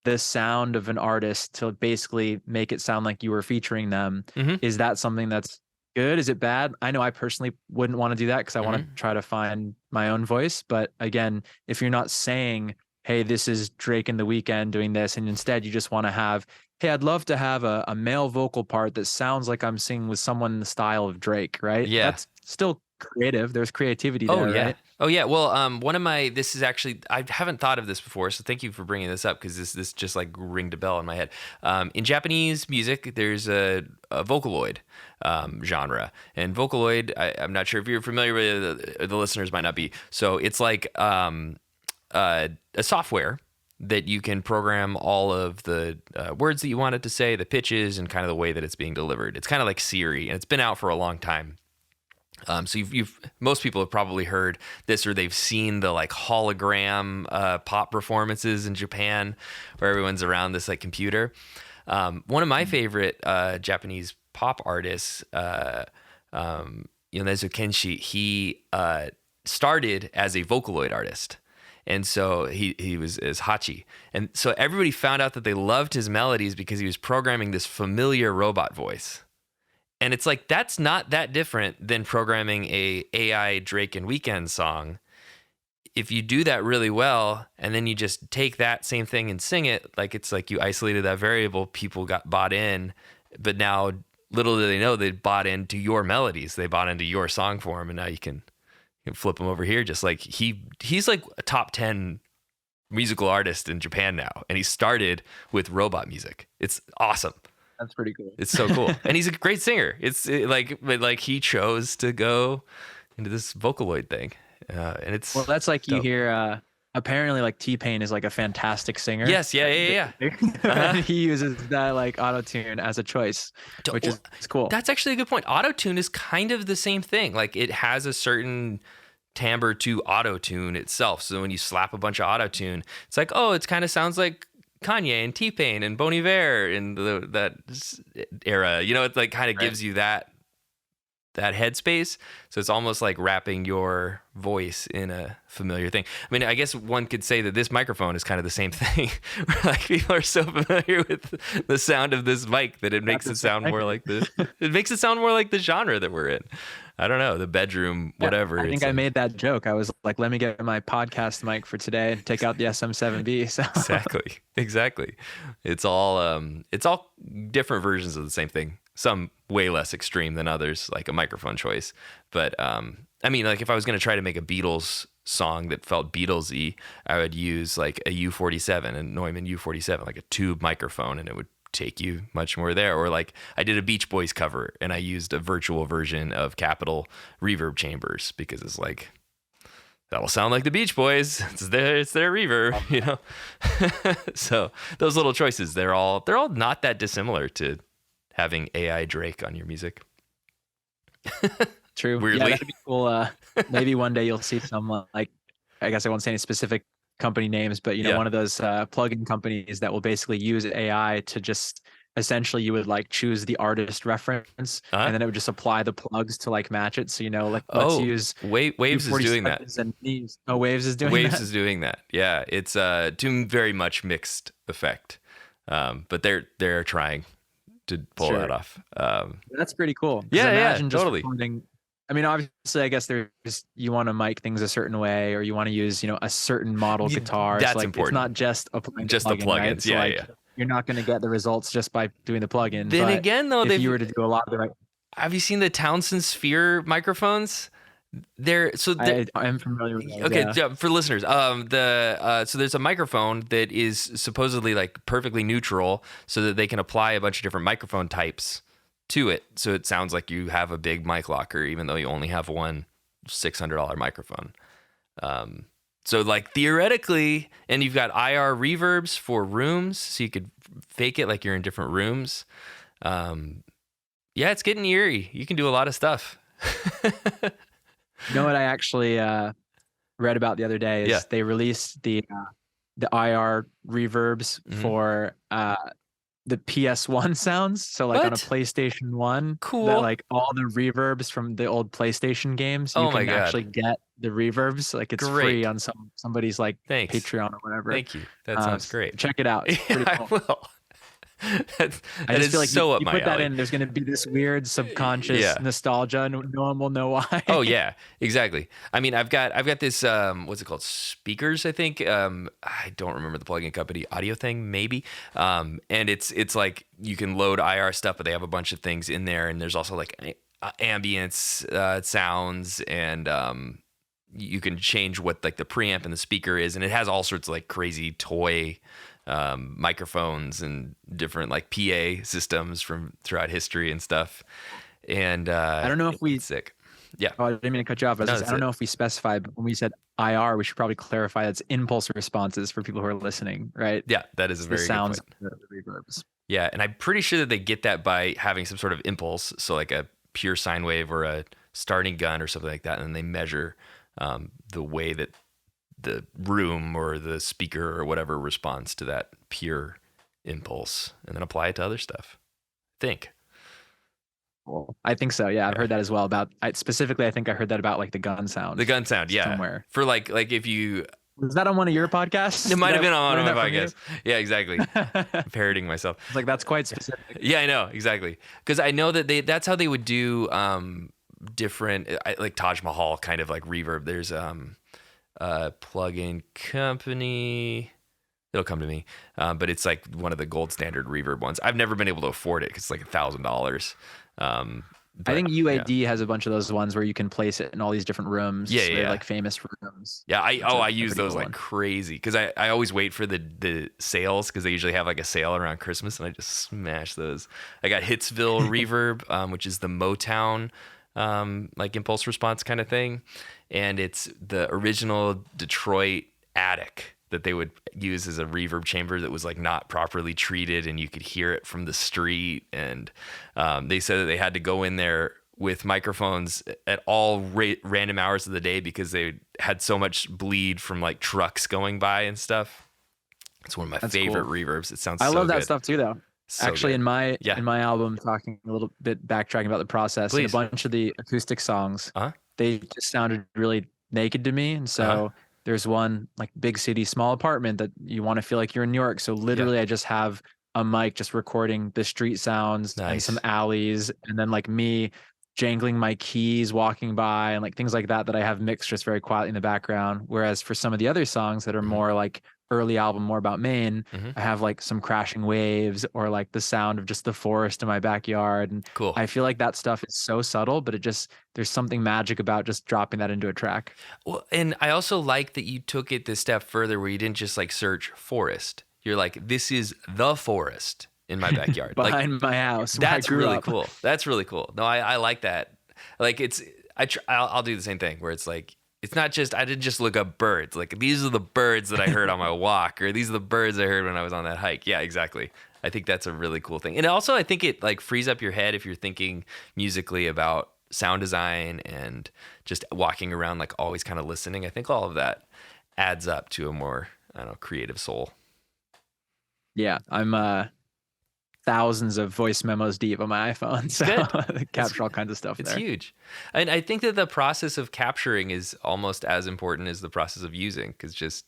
the sound of an artist to basically make it sound like you were featuring them, is that something that's good? Is it bad? I know I personally wouldn't want to do that because I want to try to find my own voice. But again, if you're not saying, hey, this is Drake and The Weeknd doing this, and instead you just want to have, hey, I'd love to have a male vocal part that sounds like I'm singing with someone in the style of Drake, right? Yeah. That's still creative. There's creativity Oh, there, yeah. right? Oh, yeah. Well, one of my, this is actually, I haven't thought of this before, so thank you for bringing this up, because this just like ringed a bell in my head. In Japanese music, there's a Vocaloid genre. And Vocaloid, I'm not sure if you're familiar with it, the listeners might not be. So it's like a software that you can program all of the words that you want it to say, the pitches, and kind of the way that it's being delivered. It's kind of like Siri, and it's been out for a long time. So most people have probably heard this, or they've seen the like hologram pop performances in Japan, where everyone's around this like computer. One of my favorite Japanese pop artists, Yonezu Kenshi, he started as a Vocaloid artist. And so he was as Hachi. And so everybody found out that they loved his melodies because he was programming this familiar robot voice. And it's like, that's not that different than programming a AI Drake and Weeknd song. If you do that really well, and then you just take that same thing and sing it, like it's like you isolated that variable, people got bought in, but now little do they know they bought into your melodies. They bought into your song form, and now you can flip them over here. Just like he's like a top 10 musical artist in Japan now. And he started with robot music. It's awesome. That's pretty cool. It's so cool. And he's a great singer. But he chose to go into this Vocaloid thing. And it's, well, that's like dope. you hear, apparently like T-Pain is like a fantastic singer. Yes. Yeah. And he uses that like auto-tune as a choice, which is cool. That's actually a good point. Auto-tune is kind of the same thing. Like it has a certain timbre to auto-tune itself. So when you slap a bunch of auto-tune, it's like, oh, it kind of sounds like Kanye and T-Pain and Bon Iver in that era. You know, it like kind of gives you that headspace. So it's almost like wrapping your voice in a familiar thing. I mean, I guess one could say that this microphone is kind of the same thing. Like people are so familiar with the sound of this mic that it makes it sound more like this. It makes it sound more like the genre that we're in. I don't know, the bedroom, whatever. I think I made that joke. I was like, let me get my podcast mic for today and take out the SM7B. So Exactly. It's all different versions of the same thing. Some way less extreme than others, like a microphone choice. But I mean, like if I was going to try to make a Beatles song that felt Beatles-y, I would use like a U47, a Neumann U47, like a tube microphone, and it would take you much more there. Or like I did a Beach Boys cover and I used a virtual version of Capitol reverb chambers because it's like, that'll sound like the Beach Boys. It's their reverb, you know? So those little choices, they're all not that dissimilar to having AI Drake on your music. True. Weirdly. Yeah, that'd be cool. Maybe one day you'll see some like, I guess I won't say any specific company names, but you know, one of those plugin companies that will basically use AI to just essentially you would like choose the artist reference and then it would just apply the plugs to like match it. So, you know, like let's use Waves is doing that. Waves is doing Waves that. is doing that. Yeah. It's to very much mixed effect. But they're trying to pull that off. That's pretty cool. Imagine just totally. I mean, obviously, I guess you want to mic things a certain way, or you want to use, you know, a certain model guitar. That's so, like, important. It's not just applying just the plugins. Right? So, you're not going to get the results just by doing the plugin. Then but again, though, if you were to do a lot of the right, have you seen the Townsend Sphere microphones? I'm familiar with those. Okay, Yeah. for listeners, so there's a microphone that is supposedly like perfectly neutral, so that they can apply a bunch of different microphone types to it, so it sounds like you have a big mic locker, even though you only have one $600 microphone. So like theoretically, and you've got IR reverbs for rooms, so you could fake it like you're in different rooms. Yeah, it's getting eerie. You can do a lot of stuff. You know what I actually read about the other day is they released the IR reverbs for the PS1 sounds. So like on a PlayStation 1, cool. That like all the reverbs from the old PlayStation games, you can actually get the reverbs. Like it's free on somebody's like Patreon or whatever. Thank you. That sounds great. Check it out. It's pretty cool. I will. I just feel like you put that in, there's going to be this weird subconscious nostalgia, and no one will know why. Oh yeah, exactly. I mean, I've got this what's it called? Speakers, I think. I don't remember the plugin company, Audio Thing, maybe. And it's like you can load IR stuff, but they have a bunch of things in there, and there's also like ambience sounds, and you can change what like the preamp and the speaker is, and it has all sorts of like crazy toy microphones and different like PA systems from throughout history and stuff. And I don't know if we sick. Yeah. Oh, I didn't mean to cut you off. I don't know if we specified, but when we said IR, we should probably clarify that's impulse responses for people who are listening, right? Yeah, that is a very sounds good point. The reverbs. Yeah, and I'm pretty sure that they get that by having some sort of impulse, so like a pure sine wave or a starting gun or something like that, and then they measure the way that the room or the speaker or whatever responds to that pure impulse, and then apply it to other stuff. I think. Well, I think so. Yeah, I've heard that as well. Specifically, I think I heard that about like the gun sound. The gun sound, yeah. Somewhere. For like if you... Was that on one of your podcasts? It might have been on one of my podcasts. Yeah, exactly. Parroting myself. It's like, that's quite specific. Yeah, I know, exactly. Because I know that that's how they would do different, like Taj Mahal kind of like reverb. There's plugin company, it'll come to me, but it's like one of the gold standard reverb ones. I've never been able to afford it because it's like $1,000. I think UAD has a bunch of those ones where you can place it in all these different rooms. Yeah. Like famous rooms. Yeah, I use those like crazy because I always wait for the sales, because they usually have like a sale around Christmas, and I just smash those. I got Hitsville reverb, which is the Motown like impulse response kind of thing, and it's the original Detroit attic that they would use as a reverb chamber that was like not properly treated, and you could hear it from the street. And they said that they had to go in there with microphones at all random hours of the day because they had so much bleed from like trucks going by and stuff. It's one of my favorite reverbs. It sounds. I love that good. stuff too, though. So actually, good. in my album, talking a little bit, backtracking about the process, and a bunch of the acoustic songs, they just sounded really naked to me, and so. There's one like big city, small apartment that you want to feel like you're in New York. So literally I just have a mic just recording the street sounds and some alleys, and then like me jangling my keys walking by and like things like that I have mixed just very quietly in the background. Whereas for some of the other songs that are more like early album, more about Maine, I have like some crashing waves or like the sound of just the forest in my backyard. And I feel like that stuff is so subtle, but there's something magic about just dropping that into a track. Well, and I also like that you took it this step further where you didn't just like search forest. You're like, this is the forest in my backyard. Behind my house. That's really cool. That's really cool. No, I like that. Like I'll do the same thing where it's like, it's not just, I didn't just look up birds. Like, these are the birds that I heard on my walk, or these are the birds I heard when I was on that hike. Yeah, exactly. I think that's a really cool thing. And also, I think it like frees up your head if you're thinking musically about sound design and just walking around, like always kind of listening. I think all of that adds up to a more, I don't know, creative soul. Yeah, I'm thousands of voice memos deep on my iPhone, so capture all kinds of stuff. It's huge. And I think that the process of capturing is almost as important as the process of using, because just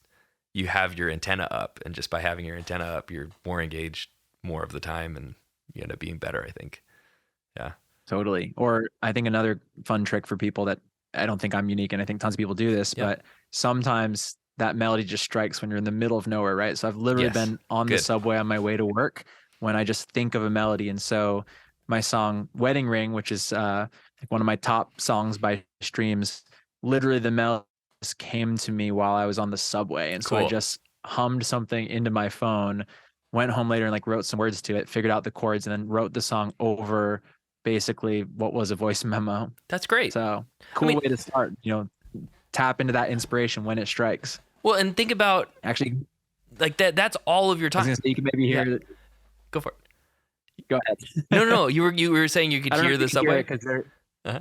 you have your antenna up, and just by having your antenna up, you're more engaged more of the time, and you end up being better, I think. Yeah, totally. Or I think another fun trick for people that I don't think I'm unique, and I think tons of people do this, but sometimes that melody just strikes when you're in the middle of nowhere, right? So I've literally Yes. been on the Good. subway on my way to work when I just think of a melody. And so my song Wedding Ring, which is like one of my top songs by streams, literally the melody just came to me while I was on the subway. And so I Cool. just hummed something into my phone, went home later and like wrote some words to it, figured out the chords, and then wrote the song over basically what was a voice memo. That's great. So I cool mean, way to start, tap into that inspiration when it strikes. well, and think about Actually, like that's all of your I was time. gonna say you can maybe hear Yeah. it. Go for it. Go ahead. No. You were saying you could I don't know hear if the you can hear subway. it 'cause they're, Uh-huh.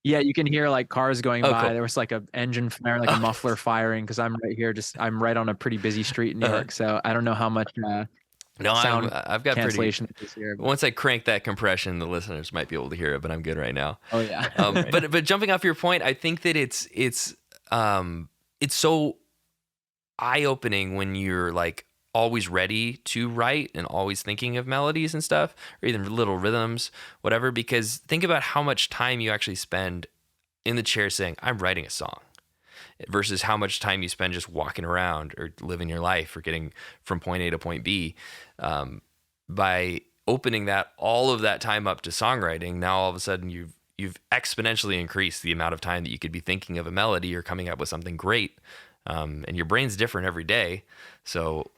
yeah, you can hear like cars going Oh, by. cool. There was like a engine flare, like a muffler firing, because I'm right here. I'm right on a pretty busy street in New Uh-huh. York. So I don't know how much No, sound I've got pretty. cancellation is here. Once I crank that compression, the listeners might be able to hear it, but I'm good right now. Oh yeah. Right. But jumping off your point, I think that it's so eye-opening when you're like always ready to write and always thinking of melodies and stuff, or even little rhythms, whatever. Because think about how much time you actually spend in the chair saying, "I'm writing a song," versus how much time you spend just walking around or living your life or getting from point A to point B. By opening all of that time up to songwriting, now all of a sudden you've exponentially increased the amount of time that you could be thinking of a melody or coming up with something great. And your brain's different every day, so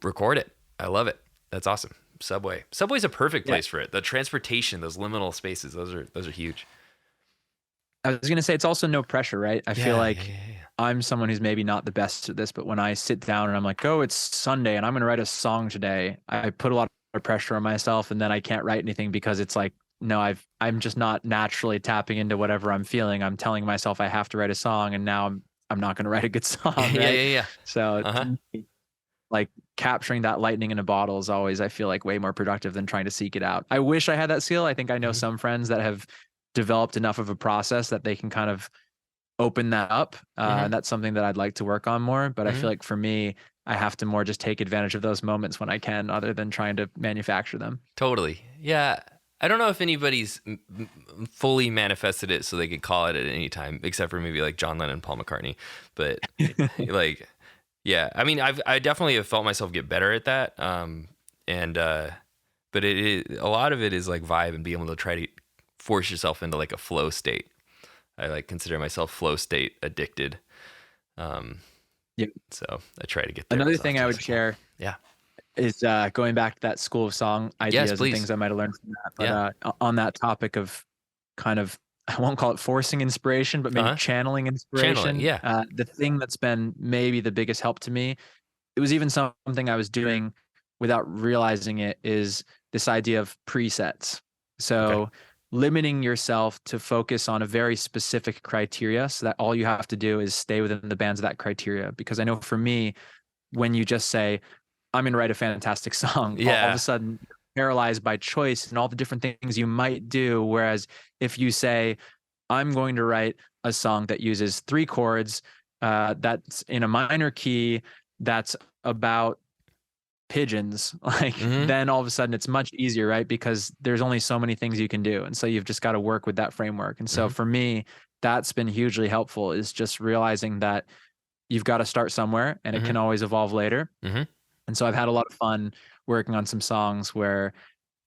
record it. I love it. That's awesome. Subway's a perfect place for it. The transportation, those liminal spaces, those are huge. I was gonna say it's also no pressure, right? I feel like yeah. I'm someone who's maybe not the best at this, but when I sit down and I'm like, oh, it's Sunday and I'm gonna write a song today, I put a lot of pressure on myself, and then I can't write anything because it's like, no, I'm just not naturally tapping into whatever I'm feeling. I'm telling myself I have to write a song, and now I'm not gonna write a good song, right? Yeah. So Uh-huh. like capturing that lightning in a bottle is always, I feel like, way more productive than trying to seek it out. I wish I had that skill. I think I know some friends that have developed enough of a process that they can kind of open that up. And that's something that I'd like to work on more. But I feel like for me, I have to more just take advantage of those moments when I can, other than trying to manufacture them. Totally. Yeah. I don't know if anybody's fully manifested it so they could call it at any time, except for maybe like John Lennon and Paul McCartney. But like, yeah, I mean, I definitely have felt myself get better at that. But a lot of it is like vibe and being able to try to force yourself into like a flow state. I like consider myself flow state addicted. Yep. So I try to get there. Another thing I would share is going back to that School of Song ideas and things I might have learned from that. But on that topic of kind of, I won't call it forcing inspiration, but maybe channeling inspiration. The thing that's been maybe the biggest help to me, it was even something I was doing without realizing it, is this idea of presets. So limiting yourself to focus on a very specific criteria, so that all you have to do is stay within the bands of that criteria. Because I know for me, when you just say, I'm going to write a fantastic song, all of a sudden you're paralyzed by choice and all the different things you might do. Whereas if you say, I'm going to write a song that uses 3 chords, that's in a minor key, that's about pigeons, like then all of a sudden it's much easier, right? Because there's only so many things you can do. And so you've just got to work with that framework. And so for me, that's been hugely helpful, is just realizing that you've got to start somewhere and it can always evolve later. And so I've had a lot of fun working on some songs where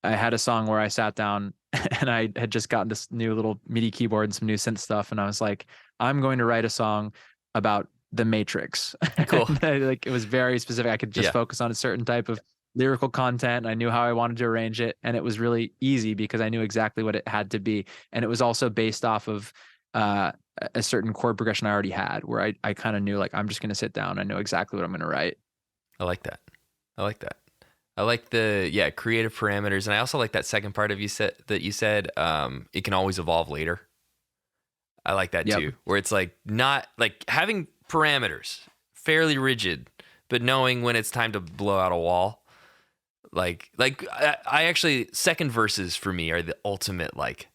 I had a song where I sat down and I had just gotten this new little MIDI keyboard and some new synth stuff. And I was like, I'm going to write a song about the Matrix. Cool. Like it was very specific. I could just focus on a certain type of lyrical content. I knew how I wanted to arrange it. And it was really easy because I knew exactly what it had to be. And it was also based off of a certain chord progression I already had, where I kind of knew, like, I'm just going to sit down. I know exactly what I'm going to write. I like that. I like the creative parameters, and I also like that second part of you said it can always evolve later. I like that too, where it's like not like having parameters fairly rigid, but knowing when it's time to blow out a wall. Like I actually, second verses for me are the ultimate like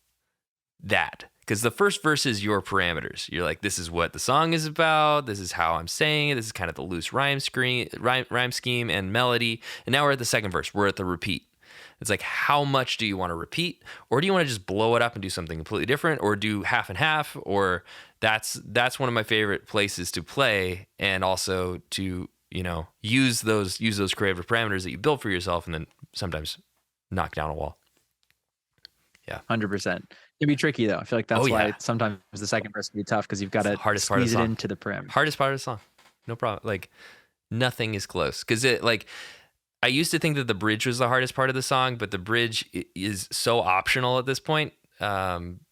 that. Because the first verse is your parameters. You're like, this is what the song is about. This is how I'm saying it. This is kind of the loose rhyme scheme and melody. And now we're at the second verse. We're at the repeat. It's like, how much do you want to repeat? Or do you want to just blow it up and do something completely different? Or do half and half? Or that's one of my favorite places to play, and also to, you know, use those creative parameters that you built for yourself, and then sometimes knock down a wall. Yeah, 100%. It can be tricky though. I feel like that's why sometimes the second verse can be tough, because you've got to squeeze it into the parameters. Hardest part of the song, no problem. Like nothing is close, because it like. I used to think that the bridge was the hardest part of the song, but the bridge is so optional at this point.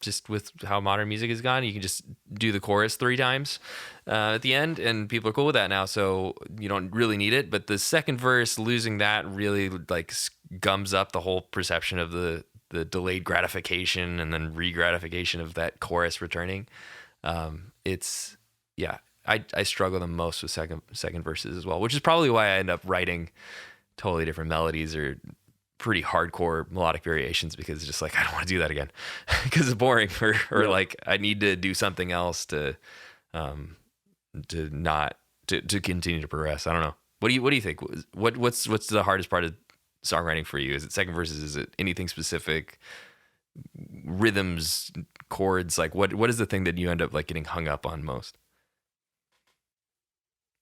Just with how modern music has gone, you can just do the chorus 3 times at the end, and people are cool with that now. So you don't really need it. But the second verse, losing that really like gums up the whole perception of the delayed gratification and then re-gratification of that chorus returning. It's I struggle the most with second verses as well, which is probably why I end up writing totally different melodies or pretty hardcore melodic variations, because it's just like, I don't want to do that again because it's boring, or like I need to do something else to continue to progress. I don't know. What do you think? What's the hardest part of songwriting for you? Is it second verses? Is it anything specific? Rhythms, chords? Like what is the thing that you end up like getting hung up on most?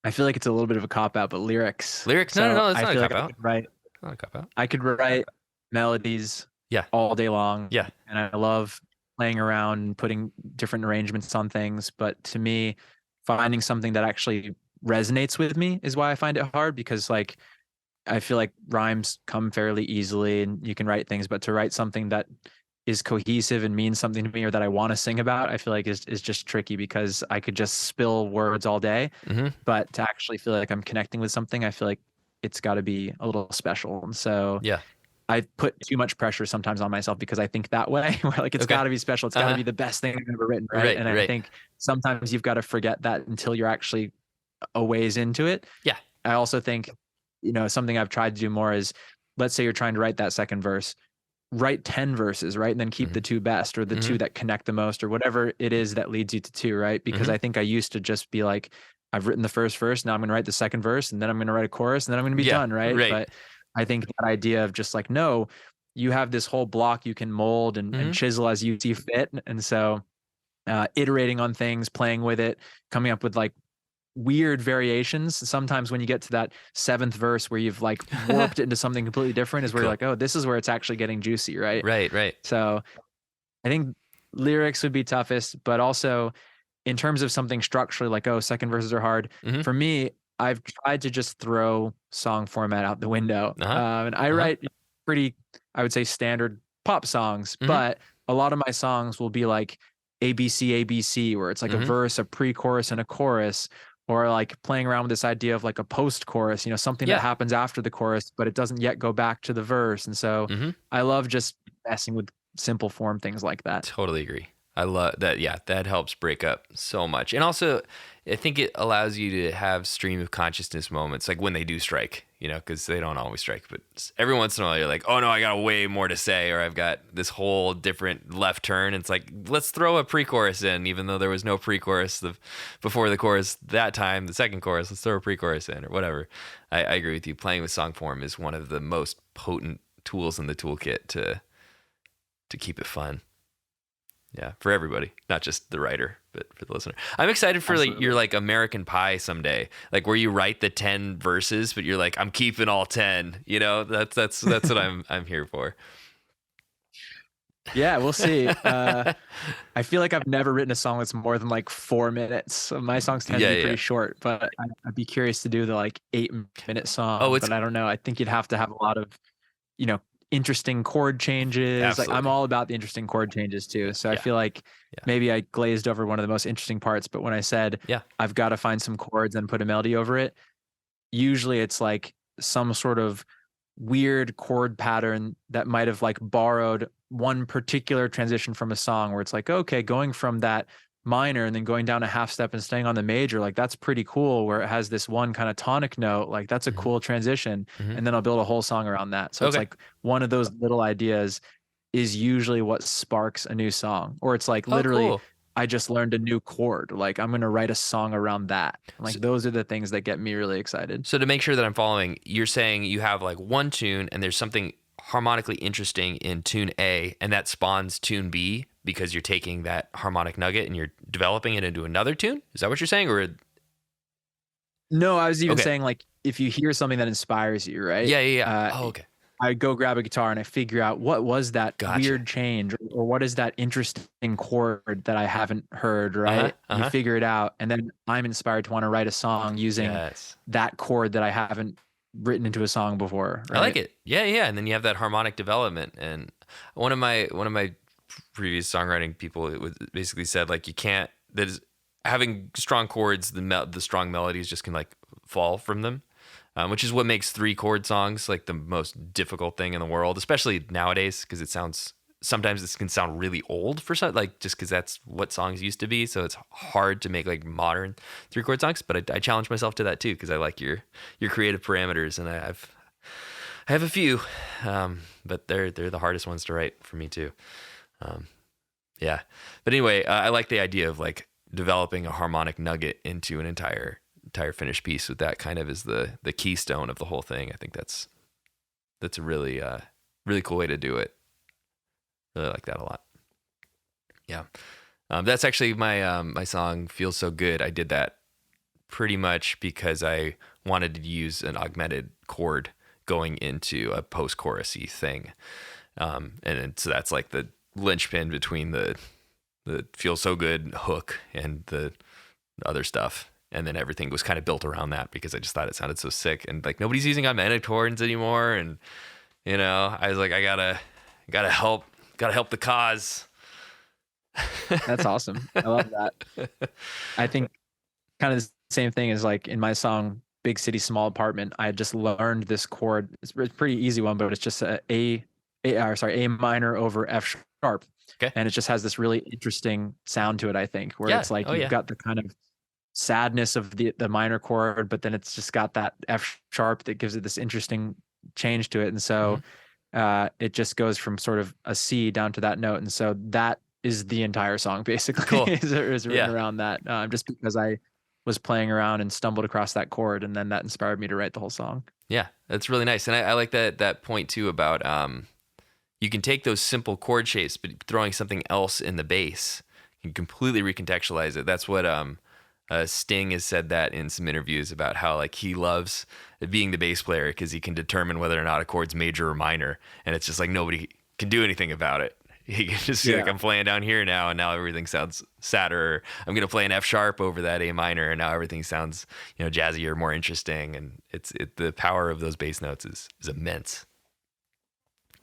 I feel like it's a little bit of a cop out, but lyrics. No, that's not a cop out. Not a cop out. I could write melodies all day long. Yeah. And I love playing around and putting different arrangements on things. But to me, finding something that actually resonates with me is why I find it hard, because like I feel like rhymes come fairly easily and you can write things, but to write something that is cohesive and means something to me, or that I want to sing about, I feel like is just tricky, because I could just spill words all day. Mm-hmm. But to actually feel like I'm connecting with something, I feel like it's got to be a little special. And so I put too much pressure sometimes on myself, because I think that way, where like it's got to be special. It's got to be the best thing I've ever written. Right. And I think sometimes you've got to forget that until you're actually a ways into it. Yeah. I also think, you know, something I've tried to do more is, let's say you're trying to write that second verse, write 10 verses, right? And then keep the 2 best, or the 2 that connect the most, or whatever it is that leads you to 2, right? Because I think I used to just be like, I've written the first verse, now I'm going to write the second verse, and then I'm going to write a chorus, and then I'm going to be done, right? But I think that idea of just like, no, you have this whole block you can mold and chisel as you see fit. And so iterating on things, playing with it, coming up with like weird variations. Sometimes when you get to that 7th verse where you've like warped it into something completely different, is where you're like, oh, this is where it's actually getting juicy, right? Right. So I think lyrics would be toughest, but also in terms of something structurally, like, oh, second verses are hard. For me, I've tried to just throw song format out the window. And I write pretty, I would say, standard pop songs, but a lot of my songs will be like ABC, ABC, where it's like a verse, a pre-chorus, and a chorus, or like playing around with this idea of like a post-chorus, you know, something that happens after the chorus, but it doesn't yet go back to the verse. And so I love just messing with simple form things like that. Totally agree. I love that. Yeah, that helps break up so much. And also, I think it allows you to have stream of consciousness moments, like when they do strike, you know, because they don't always strike. But every once in a while, you're like, oh no, I got way more to say, or I've got this whole different left turn. It's like, let's throw a pre-chorus in, even though there was no pre-chorus before the chorus that time, the second chorus, let's throw a pre-chorus in, or whatever. I agree with you. Playing with song form is one of the most potent tools in the toolkit to keep it fun. Yeah, for everybody, not just the writer, but for the listener. I'm excited for like your like American Pie someday, like where you write the 10 verses, but you're like, I'm keeping all 10. You know, that's what I'm here for. Yeah, we'll see. I feel like I've never written a song that's more than like 4 minutes. So my songs tend to be pretty short, but I'd be curious to do the like 8-minute song. But I don't know. I think you'd have to have a lot of, you know, interesting chord changes. Absolutely. Like I'm all about the interesting chord changes too. So I feel like maybe I glazed over one of the most interesting parts, but when I said I've got to find some chords and put a melody over it, usually it's like some sort of weird chord pattern that might have like borrowed one particular transition from a song, where it's like, okay, going from that minor and then going down a half step and staying on the major, like that's pretty cool, where it has this one kind of tonic note, like that's a cool transition. And then I'll build a whole song around that. So it's like one of those little ideas is usually what sparks a new song, or it's like literally cool. I just learned a new chord, like I'm going to write a song around that. Like those are the things that get me really excited. So to make sure that I'm following, you're saying you have like one tune and there's something harmonically interesting in tune A, and that spawns tune B because you're taking that harmonic nugget and you're developing it into another tune? Is that what you're saying? Or No, I was even okay. saying like if you hear something that inspires you, right? Yeah. Oh, okay. I go grab a guitar and I figure out what was that Gotcha. weird change or what is that interesting chord that I haven't heard, right? You figure it out, and then I'm inspired to want to write a song using Yes. that chord that I haven't written into a song before, right? I like it. Yeah. And then you have that harmonic development. And one of my previous songwriting people, it was basically said like you can't. That is having strong chords. The strong melodies just can like fall from them, which is what makes 3-chord songs like the most difficult thing in the world, especially nowadays because sometimes this can sound really old for some, like just because that's what songs used to be. So it's hard to make like modern 3-chord songs. But I challenge myself to that too because I like your creative parameters, and I have a few, but they're the hardest ones to write for me too. Yeah, but anyway, I like the idea of like developing a harmonic nugget into an entire finished piece with that kind of as the keystone of the whole thing. I think that's a really really cool way to do it. Really like that a lot. Yeah. That's actually my song Feels So Good. I did that pretty much because I wanted to use an augmented chord going into a post-chorusy thing. So that's like the linchpin between the Feels So Good hook and the other stuff. And then everything was kind of built around that because I just thought it sounded so sick. And like nobody's using augmented chords anymore. And, I was like, I gotta help the cause. That's awesome. I love that. I think kind of the same thing as like in my song Big City Small Apartment. I had just learned this chord. It's a pretty easy one, but it's just A minor over F sharp. Okay. And it just has this really interesting sound to it, I think, where it's like you've got the kind of sadness of the minor chord, but then it's just got that F sharp that gives it this interesting change to it. And so it just goes from sort of a C down to that note. And so that is the entire song basically. Cool. is written around that, just because I was playing around and stumbled across that chord, and then that inspired me to write the whole song. Yeah, that's really nice. And I like that point too about you can take those simple chord shapes, but throwing something else in the bass can completely recontextualize it. That's what Sting has said that in some interviews about how like he loves being the bass player because he can determine whether or not a chord's major or minor, and it's just like nobody can do anything about it. He can just be like, I'm playing down here now, and now everything sounds sadder. Or, I'm gonna play an F sharp over that A minor, and now everything sounds jazzier, more interesting. And the power of those bass notes is immense.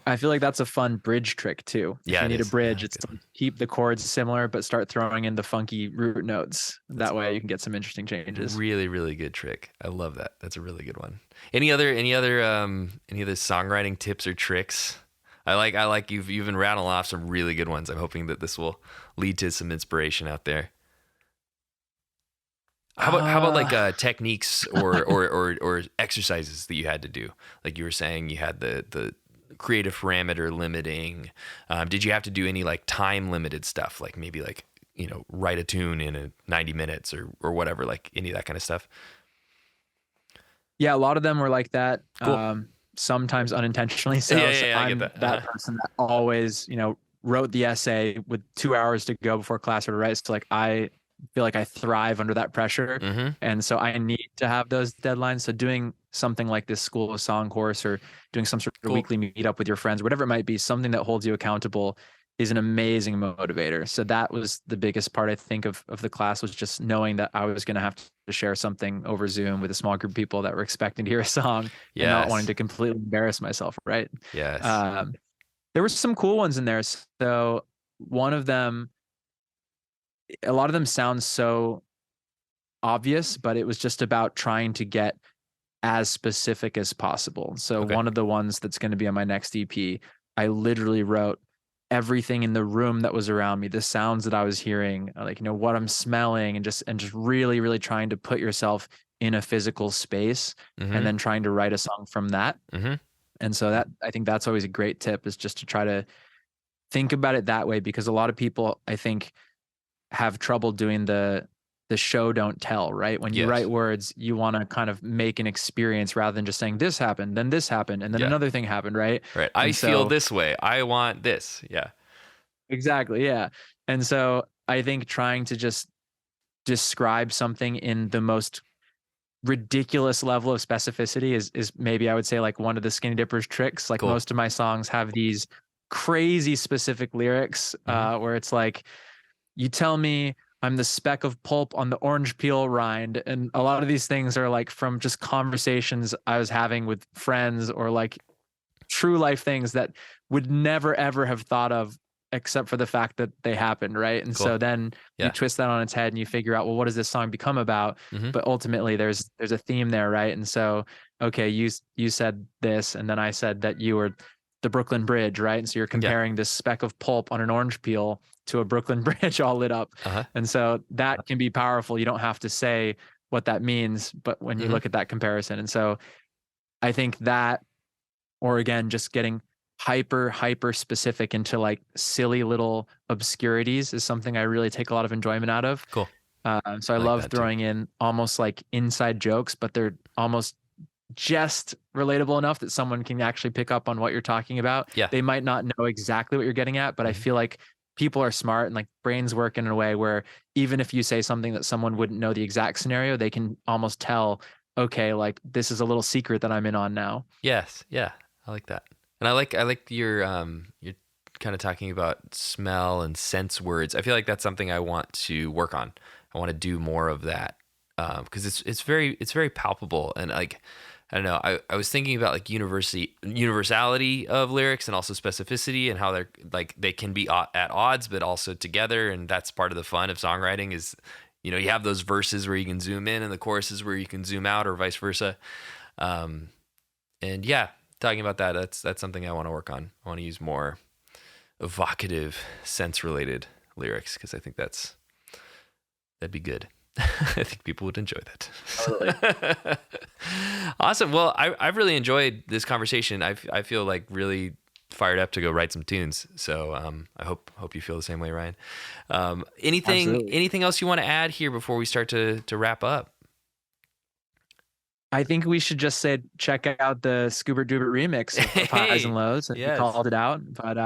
I feel like that's a fun bridge trick too. If you need a bridge, it's to keep the chords similar, but start throwing in the funky root notes. That way you can get some interesting changes. Really, really good trick. I love that. That's a really good one. Any other songwriting tips or tricks? I like you've been rattling off some really good ones. I'm hoping that this will lead to some inspiration out there. How about like techniques or exercises that you had to do? Like you were saying, you had the creative parameter limiting. Did you have to do any like time limited stuff, like maybe like write a tune in 90 minutes or whatever, like any of that kind of stuff? Yeah, a lot of them were like that. Cool. Sometimes unintentionally. So, I I'm get that person that always wrote the essay with 2 hours to go before class or to write. So like I feel like I thrive under that pressure, and so I need to have those deadlines. So doing something like this School of Song course or doing some sort of weekly meetup with your friends, whatever it might be, something that holds you accountable is an amazing motivator. So that was the biggest part, I think, of the class, was just knowing that I was going to have to share something over Zoom with a small group of people that were expecting to hear a song and not wanting to completely embarrass myself, right? Yes. There were some cool ones in there. So one of them, a lot of them sound so obvious, but it was just about trying to get as specific as possible. So one of the ones that's going to be on my next EP, I literally wrote everything in the room that was around me, the sounds that I was hearing, like, what I'm smelling, and just really, really trying to put yourself in a physical space and then trying to write a song from that. And so I think that's always a great tip, is just to try to think about it that way, because a lot of people, I think, have trouble doing the the show don't tell, right? When you Yes. write words, you want to kind of make an experience rather than just saying this happened, and then Yeah. another thing happened, right? Right. I And feel so this way. I want this. Yeah. exactly, yeah. And so I think trying to just describe something in the most ridiculous level of specificity is maybe I would say like one of the Skinny Dippers tricks. Like Cool. most of my songs have these crazy specific lyrics Hmm. where it's like, you tell me I'm the speck of pulp on the orange peel rind. And a lot of these things are like from just conversations I was having with friends or like true life things that would never ever have thought of except for the fact that they happened, right? And Cool. so then you Yeah. twist that on its head and you figure out, well, what does this song become about? Hmm. But ultimately there's a theme there, right? And so okay, you said this and then I said that you were the Brooklyn Bridge, right? And so you're Yeah. comparing this speck of pulp on an orange peel to a Brooklyn Bridge all lit up. Uh-huh. And so that can be powerful. You don't have to say what that means, but when you Hmm. look at that comparison. And so I think that, or again, just getting hyper specific into like silly little obscurities is something I really take a lot of enjoyment out of. Cool. So I I like love that too. throwing in almost like inside jokes, but they're almost just relatable enough that someone can actually pick up on what you're talking about. Yeah. They might not know exactly what you're getting at, but I Mhm. feel like people are smart and like brains work in a way where even if you say something that someone wouldn't know the exact scenario, they can almost tell, okay, like this is a little secret that I'm in on now. Yes. Yeah. I like that. And I like you're kind of talking about smell and sense words. I feel like that's something I want to work on. I want to do more of that. Because it's very palpable and like I don't know. I was thinking about like universality of lyrics and also specificity and how they're like they can be at odds but also together, and that's part of the fun of songwriting is you have those verses where you can zoom in and the choruses where you can zoom out or vice versa. Um, and yeah, talking about that, that's something I want to work on. I want to use more evocative sense related lyrics because I think that'd be good. I think people would enjoy that. Totally. Awesome. Well, I've really enjoyed this conversation. I feel like really fired up to go write some tunes. So I hope you feel the same way, Ryan. Absolutely. Anything else you want to add here before we start to wrap up? I think we should just say check out the Scoobert Doobert remix of Highs and Hey, Lows, and you yes. called it out. But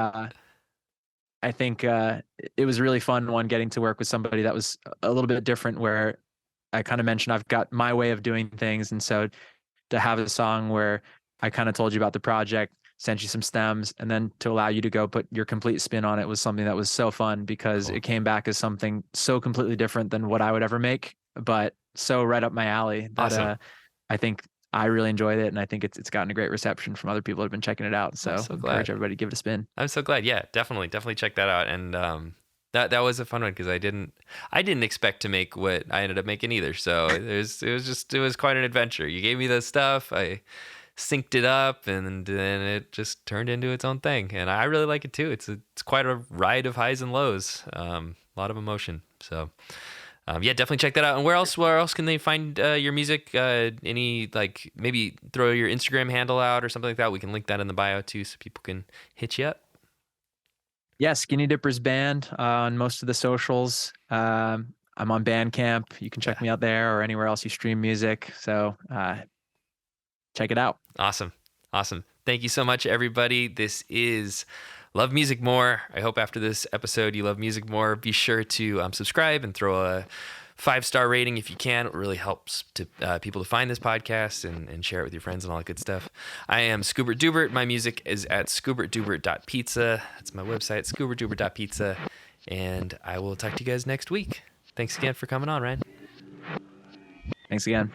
I think it was really fun one getting to work with somebody that was a little bit different. Where I kind of mentioned I've got my way of doing things, and so to have a song where I kind of told you about the project, sent you some stems, and then to allow you to go put your complete spin on it was something that was so fun because Cool. it came back as something so completely different than what I would ever make, but so right up my alley that Awesome. I think I really enjoyed it, and I think it's gotten a great reception from other people that have been checking it out. I'm So so encourage glad. everybody to give it a spin. I'm so glad. Yeah, definitely check that out. And that was a fun one because I didn't expect to make what I ended up making either. So it was quite an adventure. You gave me the stuff, I synced it up, and then it just turned into its own thing. And I really like it too. It's quite a ride of highs and lows. A lot of emotion. So. Yeah, definitely check that out. And where else can they find your music? Any like maybe throw your Instagram handle out or something like that. We can link that in the bio too, so people can hit you up. Yeah, Skinny Dippers Band on most of the socials. I'm on Bandcamp. You can Yeah, check me out there or anywhere else you stream music. So check it out. awesome. Thank you so much, everybody. This is Love Music More. I hope after this episode you love music more. Be sure to subscribe and throw a 5-star rating if you can. It really helps to people to find this podcast and share it with your friends and all that good stuff. I am Scoobert Doobert. My music is at scoobertdoobert.pizza. That's my website, scoobertdoobert.pizza. And I will talk to you guys next week. Thanks again for coming on, Ryan. Thanks again.